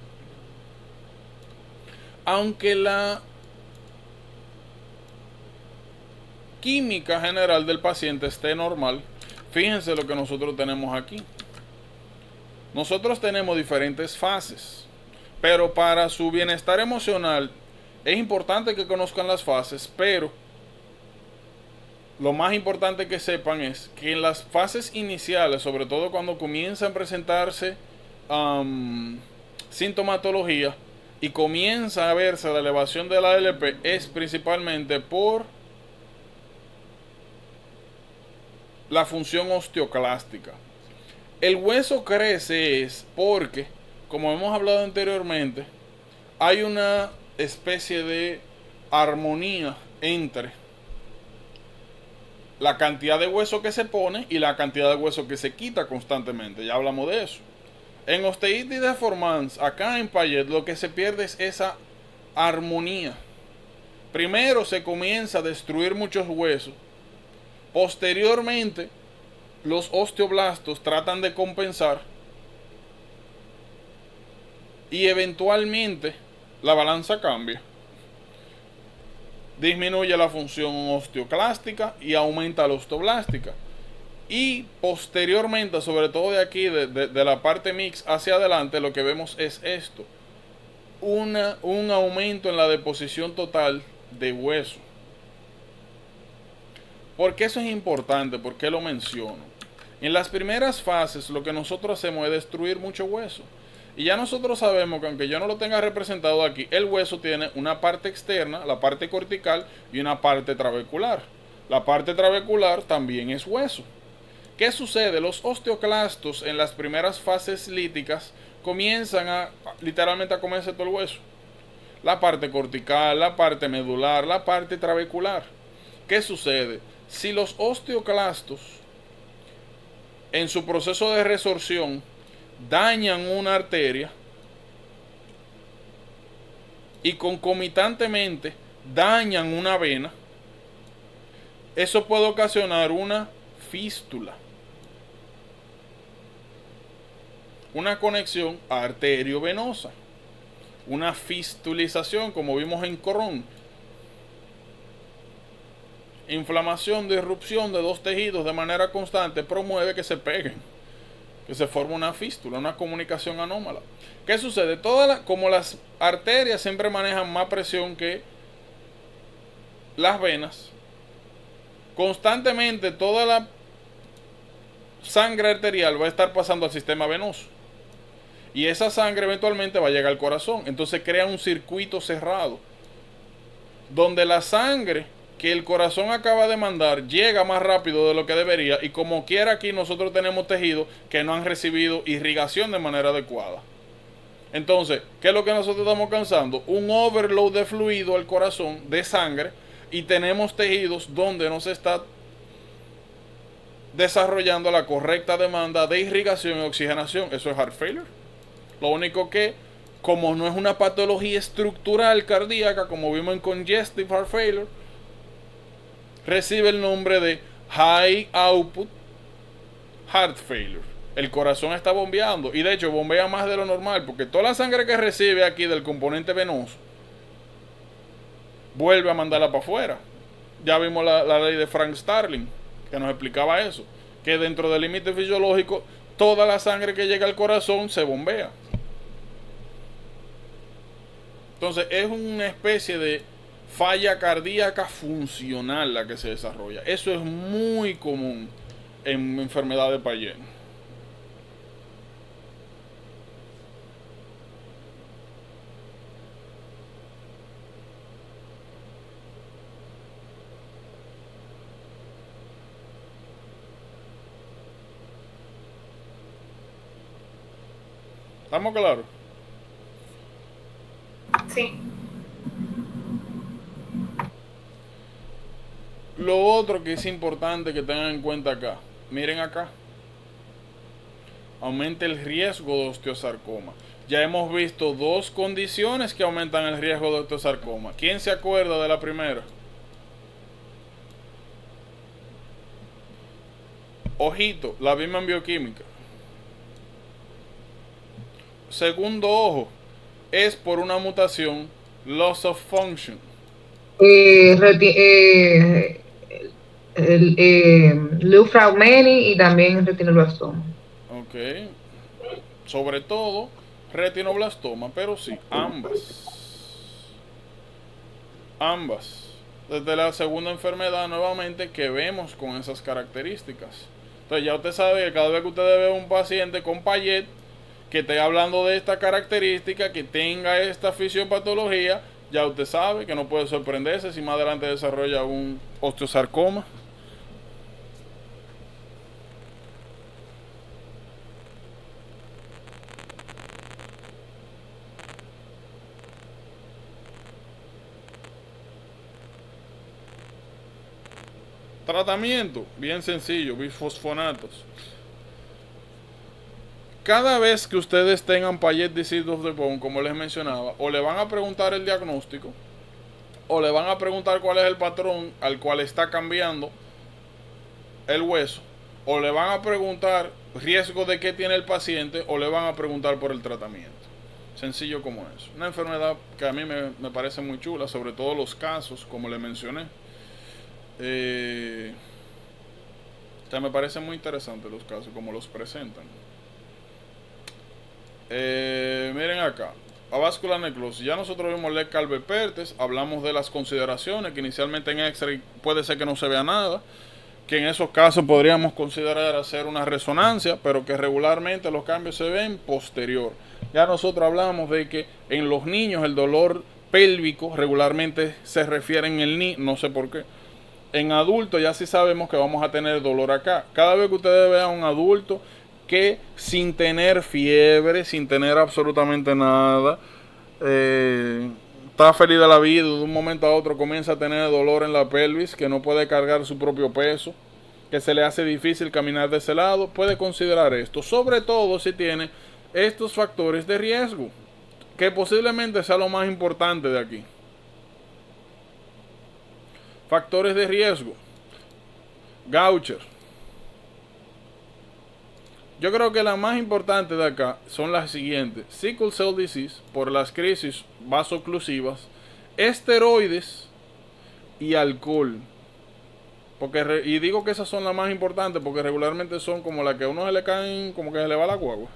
S1: Aunque la química general del paciente esté normal, fíjense lo que nosotros tenemos aquí. Nosotros tenemos diferentes fases, pero para su bienestar emocional es importante que conozcan las fases, pero lo más importante que sepan es que en las fases iniciales, sobre todo cuando comienzan a presentarse sintomatología y comienza a verse la elevación de la ALP, es principalmente por la función osteoclástica. El hueso crece es porque, como hemos hablado anteriormente, hay una especie de armonía entre la cantidad de hueso que se pone y la cantidad de hueso que se quita constantemente. Ya hablamos de eso. En osteitis deformans, acá en Payet, lo que se pierde es esa armonía. Primero se comienza a destruir muchos huesos. Posteriormente, los osteoblastos tratan de compensar y eventualmente la balanza cambia. Disminuye la función osteoclástica y aumenta la osteoblástica. Y posteriormente, sobre todo de aquí, de la parte mix hacia adelante, lo que vemos es esto. Un aumento en la deposición total de hueso. ¿Por qué eso es importante? ¿Por qué lo menciono? En las primeras fases lo que nosotros hacemos es destruir mucho hueso. Y ya nosotros sabemos que aunque yo no lo tenga representado aquí, el hueso tiene una parte externa, la parte cortical, y una parte trabecular. La parte trabecular también es hueso. ¿Qué sucede? Los osteoclastos en las primeras fases líticas comienzan literalmente a comerse todo el hueso. La parte cortical, la parte medular, la parte trabecular. ¿Qué sucede? Si los osteoclastos en su proceso de resorción dañan una arteria y concomitantemente dañan una vena, eso puede ocasionar una fístula, una conexión arteriovenosa, una fistulización, como vimos en Crohn. Inflamación, disrupción de dos tejidos de manera constante promueve que se peguen, que se forme una fístula, una comunicación anómala. ¿Qué sucede? Como las arterias siempre manejan más presión que las venas, constantemente toda la sangre arterial va a estar pasando al sistema venoso. Y esa sangre eventualmente va a llegar al corazón. Entonces crea un circuito cerrado, donde la sangre que el corazón acaba de mandar llega más rápido de lo que debería, y como quiera aquí nosotros tenemos tejidos que no han recibido irrigación de manera adecuada. Entonces, ¿qué es lo que nosotros estamos causando? Un overload de fluido al corazón, de sangre, y tenemos tejidos donde no se está desarrollando la correcta demanda de irrigación y oxigenación. Eso es heart failure. Lo único que, como no es una patología estructural cardíaca, como vimos en congestive heart failure, recibe el nombre de high output heart failure. el corazón está bombeando. Y de hecho bombea más de lo normal, porque toda la sangre que recibe aquí del componente venoso vuelve a mandarla para afuera. Ya vimos la ley de Frank Starling, que nos explicaba eso, que dentro del límite fisiológico toda la sangre que llega al corazón se bombea. Entonces es una especie de falla cardíaca funcional la que se desarrolla. Eso es muy común en enfermedad de Payet. ¿Estamos claros?
S2: Sí.
S1: Lo otro que es importante que tengan en cuenta acá, miren acá, aumenta el riesgo de osteosarcoma. Ya hemos visto dos condiciones que aumentan el riesgo de osteosarcoma. ¿Quién se acuerda de la primera? Ojito, la misma en bioquímica. Segundo ojo, es por una mutación, loss of function.
S5: Leu-Fraumeni y también retinoblastoma.
S1: Ok. Sobre todo retinoblastoma, pero sí, ambas. Desde la segunda enfermedad nuevamente que vemos con esas características. Entonces ya usted sabe que cada vez que usted ve un paciente con Payet que esté hablando de esta característica, que tenga esta fisiopatología, ya usted sabe que no puede sorprenderse si más adelante desarrolla un osteosarcoma. Tratamiento, bien sencillo, bisfosfonatos. Cada vez que ustedes tengan Payet disease of the bone, como les mencionaba, o le van a preguntar el diagnóstico, o le van a preguntar cuál es el patrón al cual está cambiando el hueso, o le van a preguntar riesgo de qué tiene el paciente, o le van a preguntar por el tratamiento. Sencillo como eso. Una enfermedad que a mí me parece muy chula, sobre todo los casos, como le mencioné. O sea, me parecen muy interesantes los casos, como los presentan. Miren acá, avascular necrosis. Ya nosotros vimos Leg Calvé Perthes, hablamos de las consideraciones, que inicialmente en X-ray puede ser que no se vea nada, que en esos casos podríamos considerar hacer una resonancia, pero que regularmente los cambios se ven posterior. Ya nosotros hablamos de que en los niños el dolor pélvico regularmente se refiere en el ni, no sé por qué. En adultos ya sí sabemos que vamos a tener dolor acá. Cada vez que ustedes vean a un adulto que sin tener fiebre, sin tener absolutamente nada, está feliz de la vida, de un momento a otro comienza a tener dolor en la pelvis, que no puede cargar su propio peso, que se le hace difícil caminar de ese lado, puede considerar esto, sobre todo si tiene estos factores de riesgo, que posiblemente sea lo más importante de aquí. Factores de riesgo. Gaucher. Yo creo que la más importante de acá son las siguientes: Sickle Cell Disease, por las crisis vasoclusivas, esteroides y alcohol. Y digo que esas son las más importantes porque regularmente son como las que a uno se le caen, como que se le va la guagua.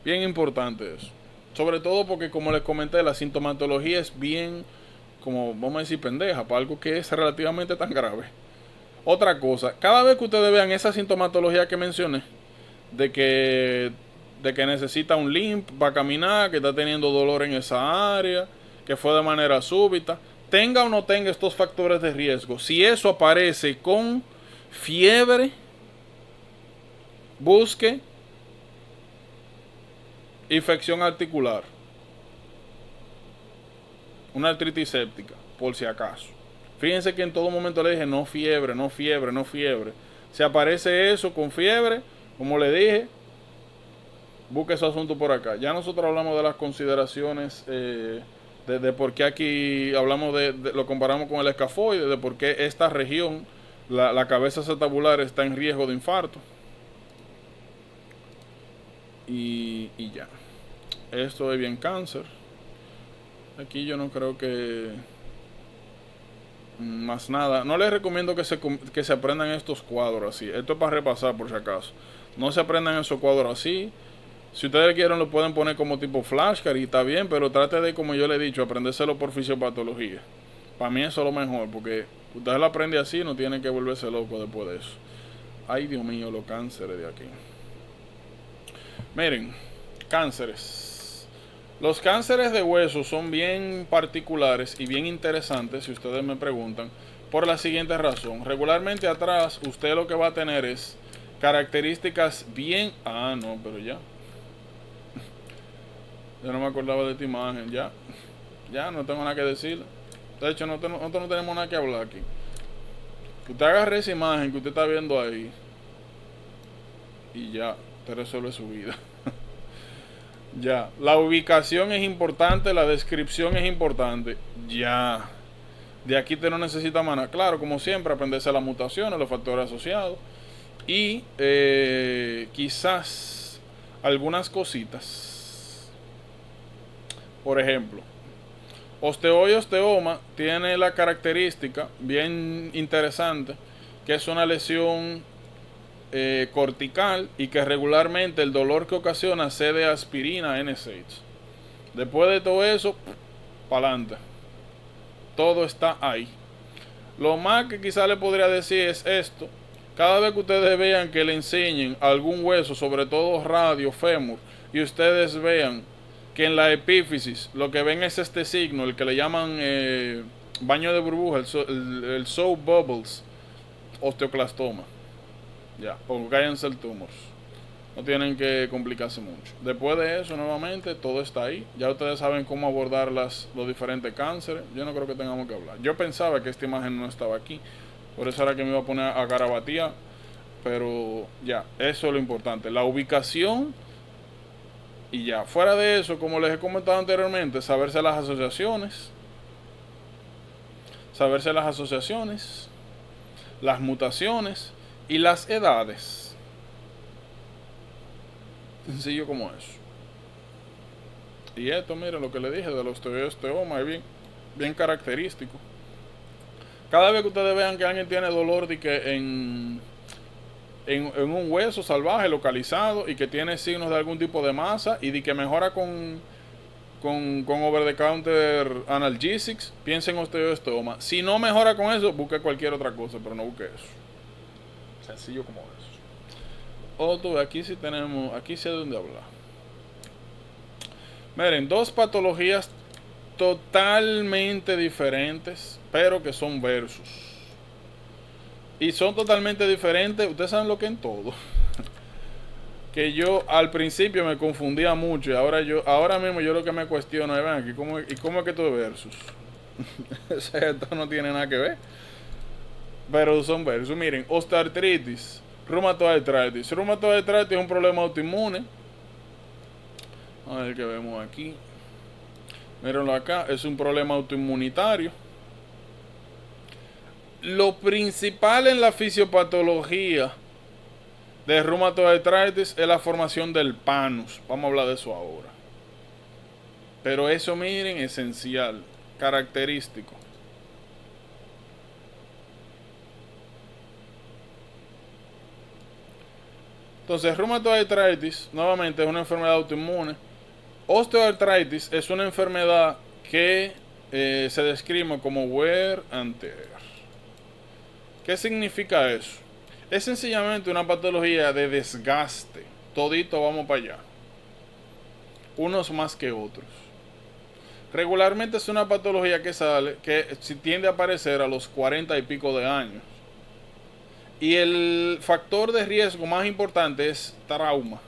S1: Bien importante eso. Sobre todo porque, como les comenté, la sintomatología es bien, como vamos a decir, pendeja, para algo que es relativamente tan grave. Otra cosa, cada vez que ustedes vean esa sintomatología que mencioné, de que necesita un limp para caminar, que está teniendo dolor en esa área, que fue de manera súbita, tenga o no tenga estos factores de riesgo, si eso aparece con fiebre, busque infección articular, una artritis séptica, por si acaso. Fíjense que en todo momento le dije no fiebre, no fiebre, no fiebre. Si aparece eso con fiebre, como le dije, busque su asunto por acá. Ya nosotros hablamos de las consideraciones de por qué aquí hablamos lo comparamos con el escafoide, de por qué esta región, la cabeza acetabular, está en riesgo de infarto. Y ya. Esto es bien cáncer. Aquí yo no creo que más nada. No les recomiendo que se aprendan estos cuadros así. Esto es para repasar por si acaso. No se aprendan esos cuadros así. Si ustedes quieren lo pueden poner como tipo flashcard y está bien, pero trate de, como yo le he dicho, aprendérselo por fisiopatología. Para mí eso es lo mejor, porque usted lo aprende así, no tiene que volverse loco después de eso. Ay, Dios mío, los cánceres de aquí. Miren, cánceres. Los cánceres de hueso son bien particulares y bien interesantes, si ustedes me preguntan, por la siguiente razón. Regularmente atrás, usted lo que va a tener es características bien... Ah, no, pero ya. Yo no me acordaba de esta imagen, ya. Ya, no tengo nada que decir. De hecho, nosotros no tenemos nada que hablar aquí. Usted agarre esa imagen que usted está viendo ahí y ya, te resuelve su vida. Ya, la ubicación es importante, la descripción es importante. Ya. De aquí usted no necesita más nada. Claro, como siempre, aprenderse las mutaciones, los factores asociados. Y quizás algunas cositas. Por ejemplo, osteoide osteoma tiene la característica bien interesante que es una lesión cortical y que regularmente el dolor que ocasiona cede a aspirina NSAIDs. Después de todo eso, para adelante. Todo está ahí. Lo más que quizá le podría decir es esto. Cada vez que ustedes vean que le enseñen algún hueso, sobre todo radio, fémur, y ustedes vean que en la epífisis lo que ven es este signo, el que le llaman baño de burbuja, el soap bubbles, osteoclastoma. Ya, o Giant Cell Tumors. No tienen que complicarse mucho. Después de eso, nuevamente, todo está ahí. Ya ustedes saben cómo abordar los diferentes cánceres. Yo no creo que tengamos que hablar. Yo pensaba que esta imagen no estaba aquí. Por eso era que me iba a poner a garabatear. Pero ya, eso es lo importante. La ubicación. Y ya, fuera de eso, como les he comentado anteriormente, saberse las asociaciones. Saberse las asociaciones. Las mutaciones. Y las edades. Sencillo como eso. Y esto, miren lo que le dije del osteoma, es bien característico. Cada vez que ustedes vean que alguien tiene dolor de que en un hueso salvaje localizado y que tiene signos de algún tipo de masa y de que mejora con over the counter analgesics, piensen en osteoma. Si no mejora con eso, busque cualquier otra cosa, pero no busque eso. Sencillo como eso. Aquí sí tenemos, aquí sí hay donde hablar. Miren, dos patologías totalmente diferentes, pero que son versus. Y son totalmente diferentes, ustedes saben lo que en todo. Que yo al principio me confundía mucho y ahora mismo yo lo que me cuestiono es, ven aquí, ¿cómo es que esto es versus? O sea, esto no tiene nada que ver. Pero son versus. Miren, osteoartritis, reumatoide arthritis. Reumatoide arthritis es un problema autoinmune. A ver qué vemos aquí. Mírenlo acá, es un problema autoinmunitario. Lo principal en la fisiopatología de reumatoide arthritis es la formación del panus. Vamos a hablar de eso ahora. Pero eso, miren, esencial, característico. Entonces, reumatoide arthritis, nuevamente, es una enfermedad autoinmune. Osteoartritis es una enfermedad que se describe como wear and tear. ¿Qué significa eso? Es sencillamente una patología de desgaste. Todito vamos para allá. Unos más que otros. Regularmente es una patología que tiende a aparecer a los 40 y pico de años. Y el factor de riesgo más importante es trauma.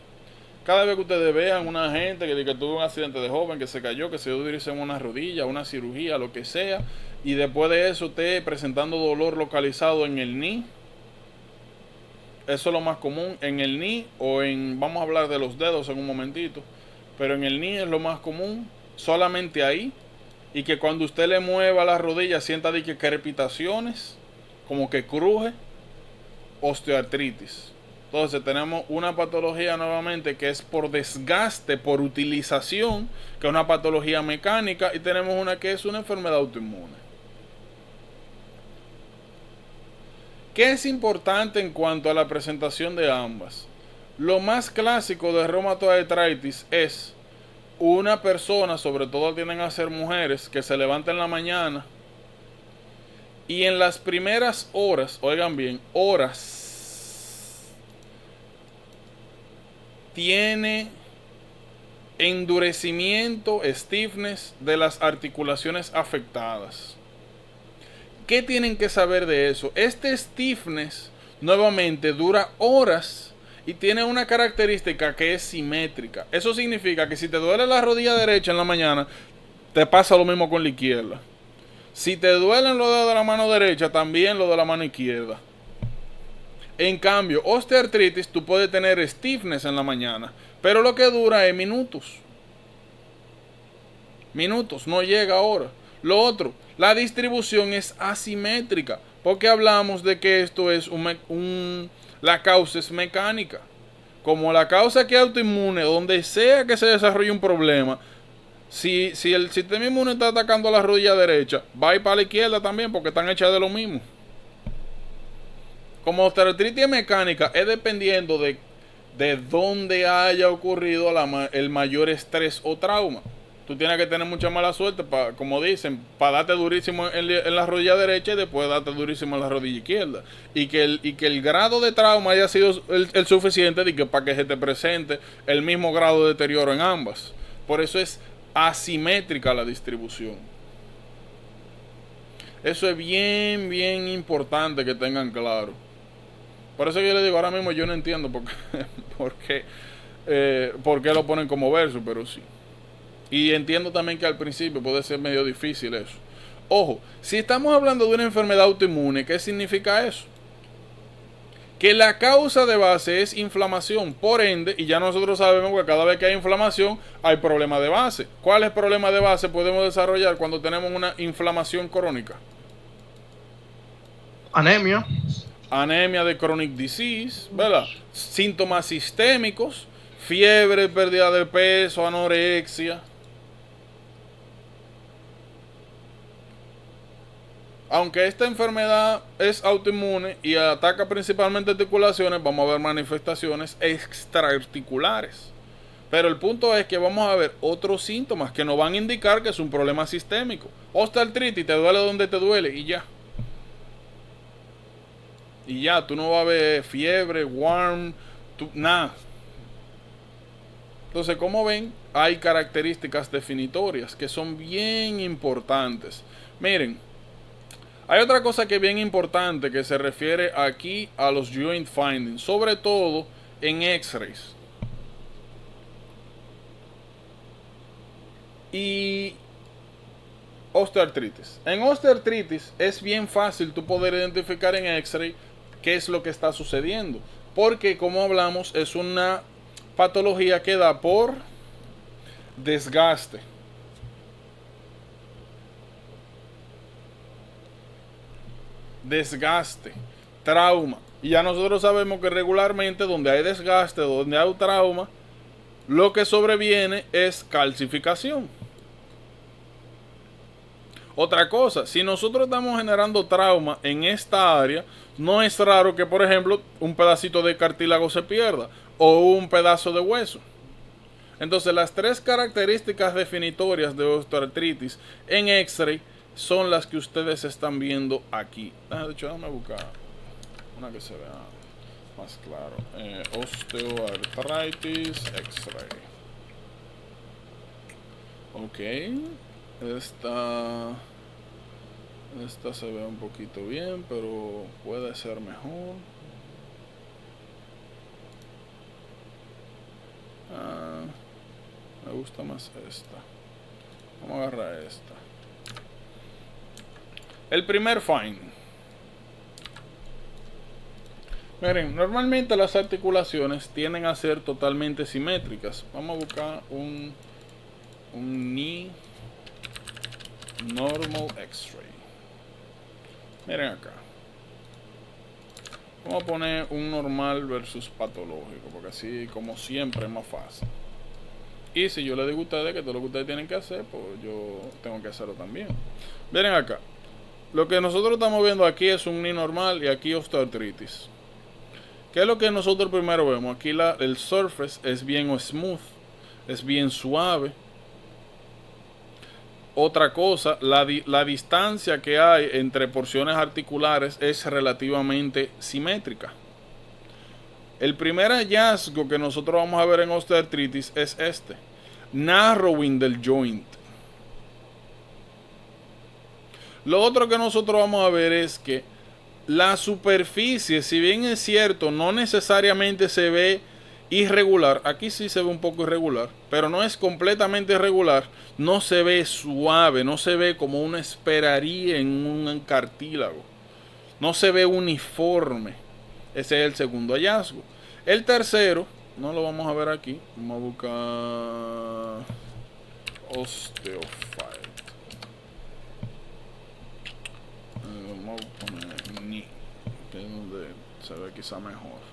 S1: Cada vez que ustedes vean una gente que tuvo un accidente de joven, que se cayó, que se dio en una rodilla, una cirugía, lo que sea, y después de eso usted presentando dolor localizado en el knee, Eso es lo más común en el knee o en, vamos a hablar de los dedos en un momentito, pero en el knee es lo más común, solamente ahí, y que cuando usted le mueva la rodilla sienta de que crepitaciones, como que cruje, osteoartritis. Entonces tenemos una patología nuevamente que es por desgaste, por utilización, que es una patología mecánica, y tenemos una que es una enfermedad autoinmune. ¿Qué es importante en cuanto a la presentación de ambas? Lo más clásico de reumatoid arthritis es una persona, sobre todo tienden a ser mujeres, que se levanta en la mañana y en las primeras horas, oigan bien, horas, tiene endurecimiento, stiffness de las articulaciones afectadas. ¿Qué tienen que saber de eso? Este stiffness nuevamente dura horas y tiene una característica que es simétrica. Eso significa que si te duele la rodilla derecha en la mañana, te pasa lo mismo con la izquierda. Si te duelen los dedos de la mano derecha, también los de la mano izquierda. En cambio, osteoartritis, tú puedes tener stiffness en la mañana, pero lo que dura es minutos. Minutos, no llega a horas. Lo otro, la distribución es asimétrica, porque hablamos de que esto es la causa es mecánica. Como la causa que es autoinmune, donde sea que se desarrolle un problema, si el sistema inmune está atacando a la rodilla derecha, va a ir para la izquierda también, porque están hechas de lo mismo. Como osteoartritis mecánica, es dependiendo de dónde haya ocurrido el mayor estrés o trauma. Tú tienes que tener mucha mala suerte, como dicen, para darte durísimo en la rodilla derecha y después darte durísimo en la rodilla izquierda. Y que el grado de trauma haya sido el suficiente para que se te presente el mismo grado de deterioro en ambas. Por eso es asimétrica la distribución. Eso es bien, bien importante que tengan claro. Por eso yo les digo, ahora mismo yo no entiendo por qué lo ponen como verso, pero sí. Y entiendo también que al principio puede ser medio difícil eso. Ojo, si estamos hablando de una enfermedad autoinmune, ¿qué significa eso? Que la causa de base es inflamación. Por ende, y ya nosotros sabemos que cada vez que hay inflamación, hay problema de base. ¿Cuáles problemas de base podemos desarrollar cuando tenemos una inflamación crónica?
S8: Anemia.
S1: Anemia de chronic disease, ¿verdad? Síntomas sistémicos, fiebre, pérdida de peso, anorexia. Aunque esta enfermedad es autoinmune y ataca principalmente articulaciones, vamos a ver manifestaciones extraarticulares. Pero el punto es que vamos a ver otros síntomas que nos van a indicar que es un problema sistémico. Osteoartritis, te duele donde te duele y ya. Y ya, tú no vas a ver fiebre, warm, nada. Entonces, como ven, hay características definitorias que son bien importantes. Miren, hay otra cosa que es bien importante que se refiere aquí a los joint findings, sobre todo en X-rays. Y osteoartritis. En osteoartritis es bien fácil tú poder identificar en X-ray qué es lo que está sucediendo. Porque, como hablamos, es una patología que da por desgaste. Desgaste, trauma. Y ya nosotros sabemos que regularmente donde hay desgaste, donde hay trauma, lo que sobreviene es calcificación. Otra cosa, si nosotros estamos generando trauma en esta área, no es raro que, por ejemplo, un pedacito de cartílago se pierda o un pedazo de hueso. Entonces, las tres características definitorias de osteoartritis en X-ray son las que ustedes están viendo aquí. De hecho, déjame buscar una que se vea más claro. Osteoartritis X-ray. Ok. Esta se ve un poquito bien, pero puede ser mejor. Me gusta más esta. Vamos a agarrar esta. El primer find. Miren, normalmente las articulaciones tienden a ser totalmente simétricas. Vamos a buscar un knee normal x-ray. Miren acá. Vamos a poner un normal versus patológico, porque así como siempre es más fácil. Y si yo le digo a ustedes que todo lo que ustedes tienen que hacer, pues yo tengo que hacerlo también. Miren acá. Lo que nosotros estamos viendo aquí es un knee normal y aquí osteoartritis. ¿Qué es lo que nosotros primero vemos? Aquí el surface es bien smooth, es bien suave. Otra cosa, la distancia que hay entre porciones articulares es relativamente simétrica. El primer hallazgo que nosotros vamos a ver en osteoartritis es este: narrowing del joint. Lo otro que nosotros vamos a ver es que la superficie, si bien es cierto, no necesariamente se ve irregular. Aquí sí se ve un poco irregular, pero no es completamente irregular. No se ve suave, no se ve como uno esperaría en un cartílago. No se ve uniforme. Ese es el segundo hallazgo. El tercero, no lo vamos a ver aquí. Vamos a buscar osteophyte. Vamos a poner knee, que es donde se ve quizá mejor.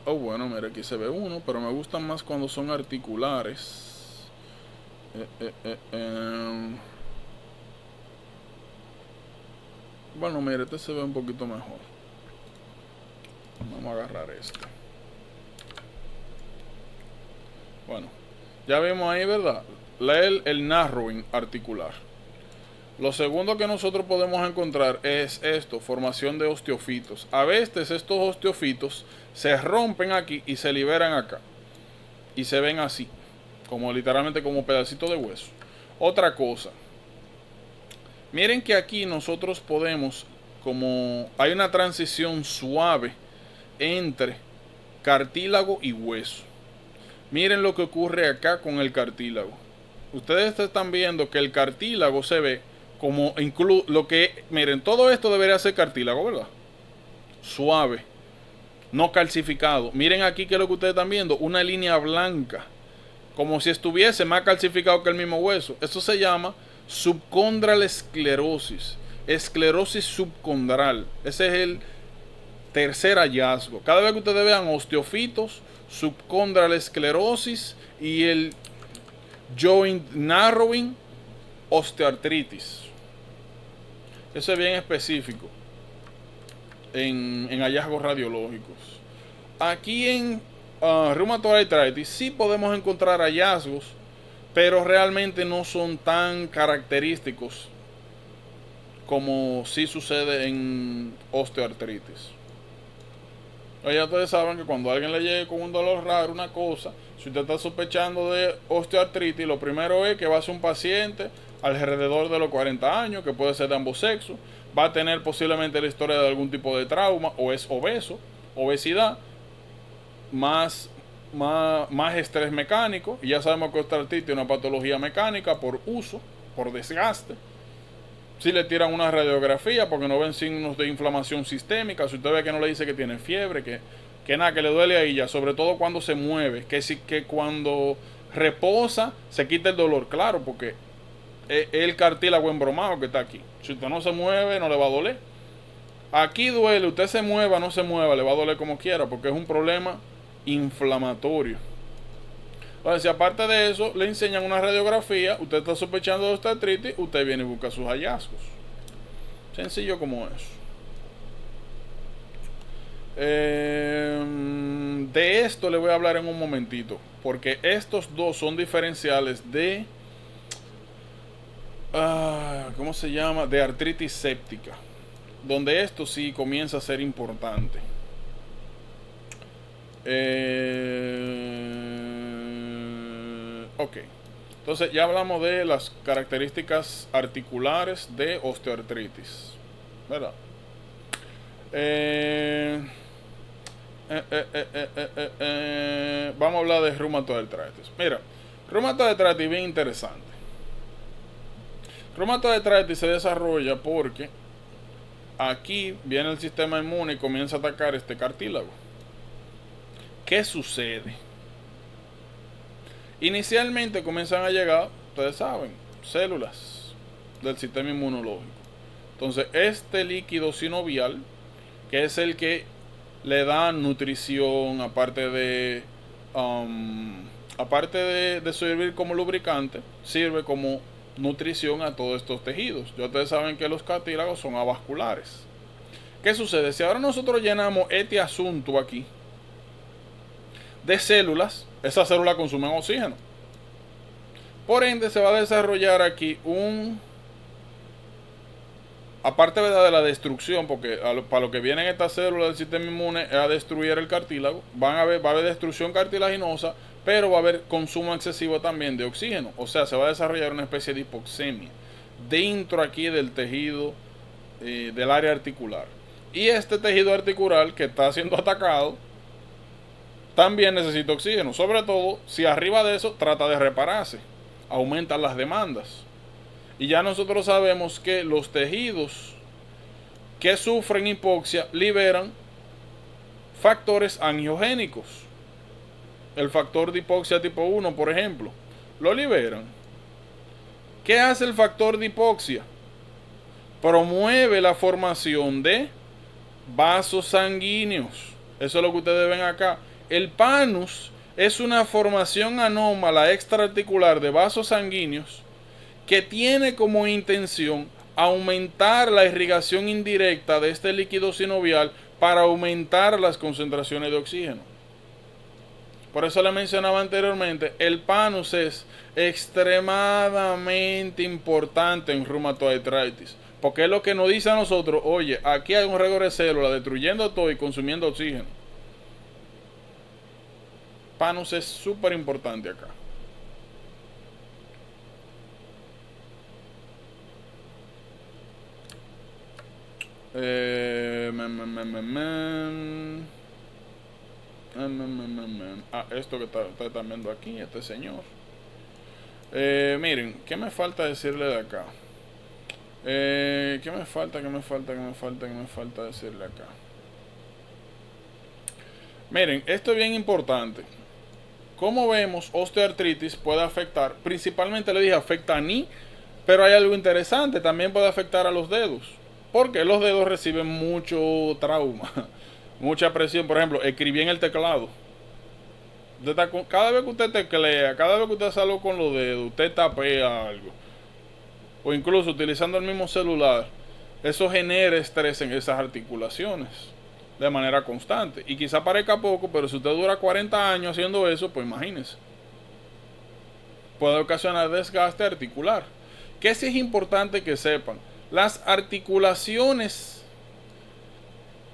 S1: Bueno, mira, aquí se ve uno, pero me gustan más cuando son articulares. Bueno, mira, este se ve un poquito mejor. Vamos a agarrar este. Bueno, ya vimos ahí, ¿verdad? El narrowing articular. Lo segundo que nosotros podemos encontrar es esto: formación de osteofitos. A veces estos osteofitos se rompen aquí y se liberan acá. Y se ven así, como literalmente como pedacitos de hueso. Otra cosa. Miren que aquí nosotros podemos, como hay una transición suave entre cartílago y hueso. Miren lo que ocurre acá con el cartílago. Ustedes están viendo que el cartílago se ve como lo que, miren, todo esto debería ser cartílago, ¿verdad? Suave, no calcificado. Miren aquí que es lo que ustedes están viendo, una línea blanca, como si estuviese más calcificado que el mismo hueso. Eso se llama subcondral esclerosis, esclerosis subcondral. Ese es el tercer hallazgo. Cada vez que ustedes vean osteofitos, subcondral esclerosis y el joint narrowing, osteoartritis. Eso es bien específico en hallazgos radiológicos. Aquí en rheumatoid arthritis sí podemos encontrar hallazgos, pero realmente no son tan característicos como sí sucede en osteoartritis. Ya ustedes saben que cuando alguien le llegue con un dolor raro, una cosa, si usted está sospechando de osteoartritis, lo primero es que va a ser un paciente alrededor de los 40 años, que puede ser de ambos sexos, va a tener posiblemente la historia de algún tipo de trauma, o es obeso, obesidad, más estrés mecánico, y ya sabemos que osteoartritis es una patología mecánica por uso, por desgaste. Si le tiran una radiografía porque no ven signos de inflamación sistémica, si usted ve que no le dice que tiene fiebre, que nada, que le duele ahí ya, sobre todo cuando se mueve, que cuando reposa se quita el dolor, claro, porque es el cartílago embromado que está aquí. Si usted no se mueve, no le va a doler. Aquí duele, usted se mueva, no se mueva, le va a doler como quiera, porque es un problema inflamatorio. Entonces, si aparte de eso le enseñan una radiografía, usted está sospechando de osteoartritis, usted viene y busca sus hallazgos. Sencillo como eso. De esto le voy a hablar en un momentito, porque estos dos son diferenciales de ¿cómo se llama? De artritis séptica, donde esto sí comienza a ser importante. Ok, entonces ya hablamos de las características articulares de osteoartritis, ¿verdad? Vamos a hablar de rheumatoid arthritis. Mira, rheumatoid arthritis es bien interesante. Rheumatoid arthritis se desarrolla porque aquí viene el sistema inmune y comienza a atacar este cartílago. ¿Qué sucede? Inicialmente comienzan a llegar, ustedes saben, células del sistema inmunológico. Entonces, este líquido sinovial, que es el que le da nutrición, aparte de servir como lubricante, sirve como nutrición a todos estos tejidos. Ya ustedes saben que los cartílagos son avasculares. ¿Qué sucede? Si ahora nosotros llenamos este asunto aquí de células, esas células consumen oxígeno. Por ende, se va a desarrollar aquí aparte de la destrucción, porque para lo que vienen estas células del sistema inmune es a destruir el cartílago, va a haber destrucción cartilaginosa, pero va a haber consumo excesivo también de oxígeno. O sea, se va a desarrollar una especie de hipoxemia dentro aquí del tejido del área articular. Y este tejido articular que está siendo atacado también necesita oxígeno, sobre todo si arriba de eso trata de repararse, aumentan las demandas. Y ya nosotros sabemos que los tejidos que sufren hipoxia liberan factores angiogénicos. El factor de hipoxia tipo 1, por ejemplo, lo liberan. ¿Qué hace el factor de hipoxia? Promueve la formación de vasos sanguíneos. Eso es lo que ustedes ven acá. El panus es una formación anómala extraarticular de vasos sanguíneos que tiene como intención aumentar la irrigación indirecta de este líquido sinovial para aumentar las concentraciones de oxígeno. Por eso le mencionaba anteriormente, el panus es extremadamente importante en reumatoid arthritis, porque es lo que nos dice a nosotros, oye, aquí hay un regor de células destruyendo todo y consumiendo oxígeno. Panus es súper importante acá. Esto que ustedes están viendo aquí, este señor. Miren, ¿qué me falta decirle de acá? ¿Qué me falta decirle acá? Miren, esto es bien importante. Como vemos, osteoartritis puede afectar, principalmente le dije, afecta a ni, pero hay algo interesante, también puede afectar a los dedos. Porque los dedos reciben mucho trauma, mucha presión. Por ejemplo, escribir en el teclado. Cada vez que usted teclea, cada vez que usted hace algo con los dedos, usted tapea algo. O incluso utilizando el mismo celular, eso genera estrés en esas articulaciones de manera constante. Y quizá parezca poco, pero si usted dura 40 años haciendo eso, pues imagínese. Puede ocasionar desgaste articular. Que sí es importante que sepan. Las articulaciones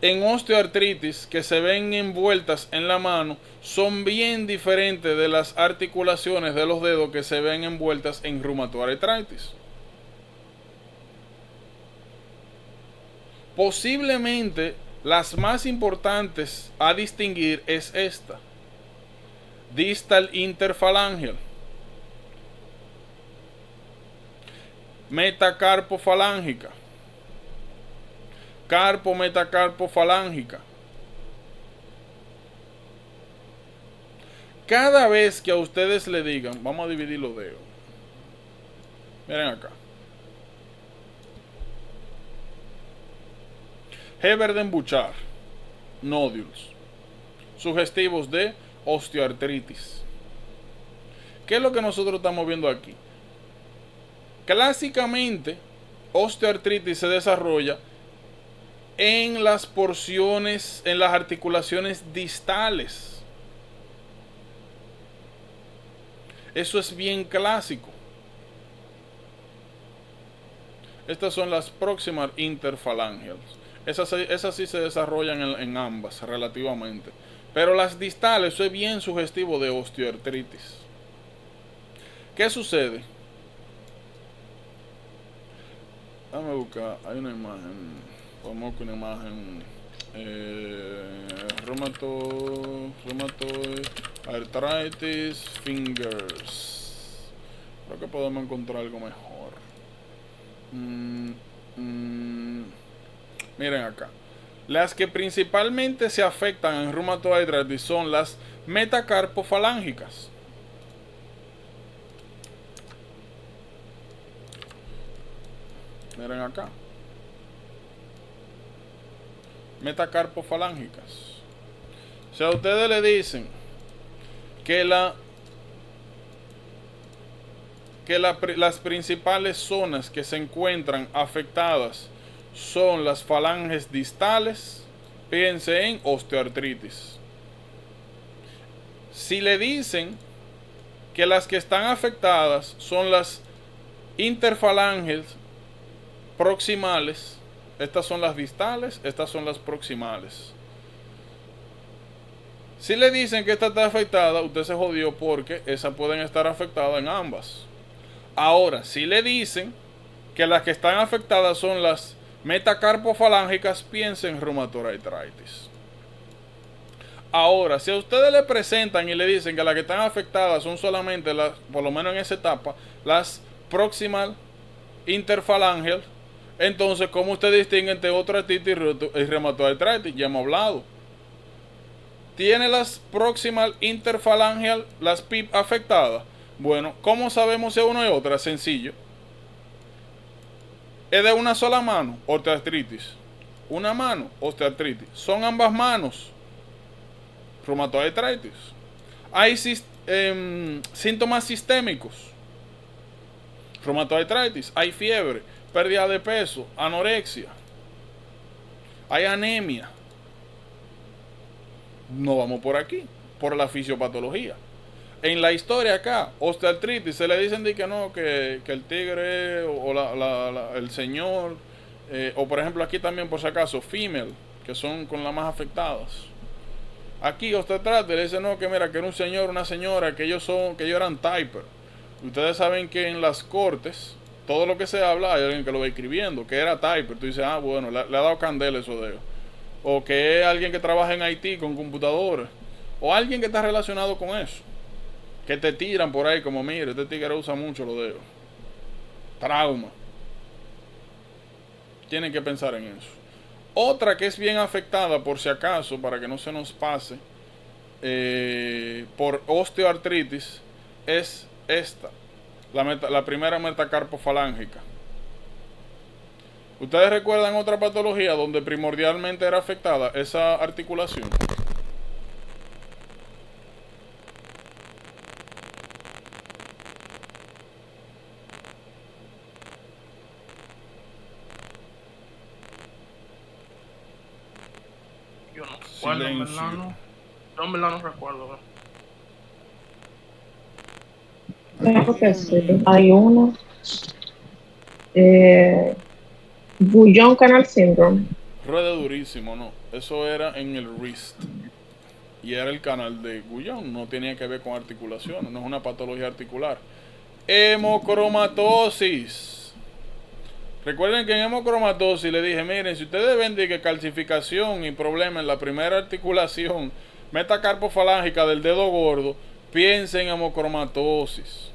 S1: en osteoartritis que se ven envueltas en la mano son bien diferentes de las articulaciones de los dedos que se ven envueltas en reumatoid arthritis. Posiblemente las más importantes a distinguir es esta, distal interfalangeal, metacarpofalángica, carpometacarpofalángica. Cada vez que a ustedes le digan, vamos a dividir los dedos, miren acá, Heberden-Bouchard, nódulos, sugestivos de osteoartritis. ¿Qué es lo que nosotros estamos viendo aquí? Clásicamente, osteoartritis se desarrolla en las porciones, en las articulaciones distales. Eso es bien clásico. Estas son las proximal interphalangeals. Esas sí se desarrollan en ambas relativamente. Pero las distales, eso es bien sugestivo de osteoartritis. ¿Qué sucede? Déjame buscar, hay una imagen, ponemos una imagen, rheumatoid arthritis fingers. Creo que podemos encontrar algo mejor. Miren acá. Las que principalmente se afectan en reumatoide arthritis son las metacarpofalángicas. Miren acá. Metacarpofalángicas. O sea, ustedes le dicen que las principales zonas que se encuentran afectadas son las falanges distales, piense en osteoartritis. Si le dicen que las que están afectadas son las interfalanges proximales, estas son las distales, estas son las proximales. Si le dicen que esta está afectada, usted se jodió porque esas pueden estar afectadas en ambas. Ahora, si le dicen que las que están afectadas son las metacarpofalángicas, piensen en reumatoide arthritis. Ahora, si a ustedes le presentan y le dicen que las que están afectadas son solamente las, por lo menos en esa etapa, las proximal interfalangeal, entonces, ¿cómo usted distingue entre osteoartritis y reumatoide arthritis? Ya hemos hablado. ¿Tiene las proximal interfalangeal, las PIP afectadas? Bueno, ¿cómo sabemos si una y otra? Sencillo. ¿Es de una sola mano? Osteoartritis. Una mano, osteoartritis. ¿Son ambas manos? Reumatoide arthritis. ¿Hay síntomas sistémicos? Reumatoide arthritis. ¿Hay fiebre? Pérdida de peso, anorexia, hay anemia. No vamos por aquí, por la fisiopatología. En la historia acá, osteoartritis, se le dicen de que no, que el tigre o el señor, o por ejemplo aquí también por si acaso, female, que son con las más afectadas. Aquí osteoartritis le dicen no, que mira, que era un señor, una señora, que ellos eran typer. Ustedes saben que en las cortes, todo lo que se habla, hay alguien que lo va escribiendo, que era typer. Tú dices, ah, bueno, le ha dado candela esos dedos. O que es alguien que trabaja en Haití con computadores. O alguien que está relacionado con eso. Que te tiran por ahí como, mire, este tigre usa mucho los dedos. Trauma. Tienen que pensar en eso. Otra que es bien afectada, por si acaso, para que no se nos pase, por osteoartritis, es esta. La primera metacarpofalángica. ¿Ustedes recuerdan otra patología donde primordialmente era afectada esa articulación?
S8: Yo no recuerdo, en verdad no. Yo en verdad no recuerdo.
S6: Creo que sí. Hay uno. Guyon Canal Syndrome.
S1: Rueda durísimo, no. Eso era en el wrist. Y era el canal de Guyon. No tenía que ver con articulación. No es una patología articular. Hemocromatosis. Recuerden que en hemocromatosis le dije, miren, si ustedes ven de que calcificación y problema en la primera articulación metacarpofalángica del dedo gordo, piensen en hemocromatosis.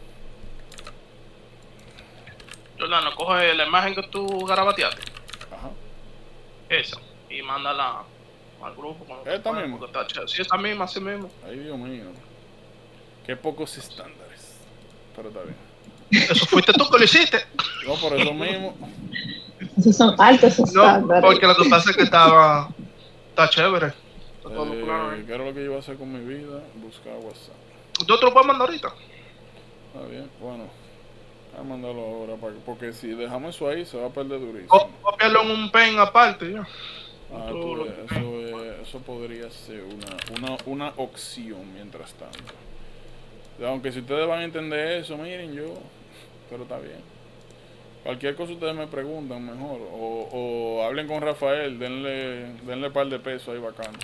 S8: Jordano, coge la imagen que tú garabateaste.
S1: Ajá.
S8: Esa. Y mándala al grupo.
S1: ¿Esta misma?
S8: Sí, esta misma, así mismo.
S1: Ay, Dios mío. Qué pocos estándares. Pero está bien.
S8: Eso fuiste tú que lo hiciste.
S1: No, por eso mismo.
S6: Esos son altos estándares.
S8: No, porque lo que pasa es que está chévere. Está todo claro ahí.
S1: ¿Qué era lo que yo iba a hacer con mi vida? Buscar WhatsApp.
S8: ¿Yo te lo puedo mandar ahorita?
S1: Está bien, bueno. Voy a mandarlo ahora, porque si dejamos eso ahí se va a perder durísimo.
S8: Copiarlo en un pen aparte ya.
S1: Ah, eso podría ser una opción mientras tanto. Aunque si ustedes van a entender eso, miren yo, pero está bien. Cualquier cosa ustedes me preguntan mejor. O hablen con Rafael, denle un par de pesos ahí bacano.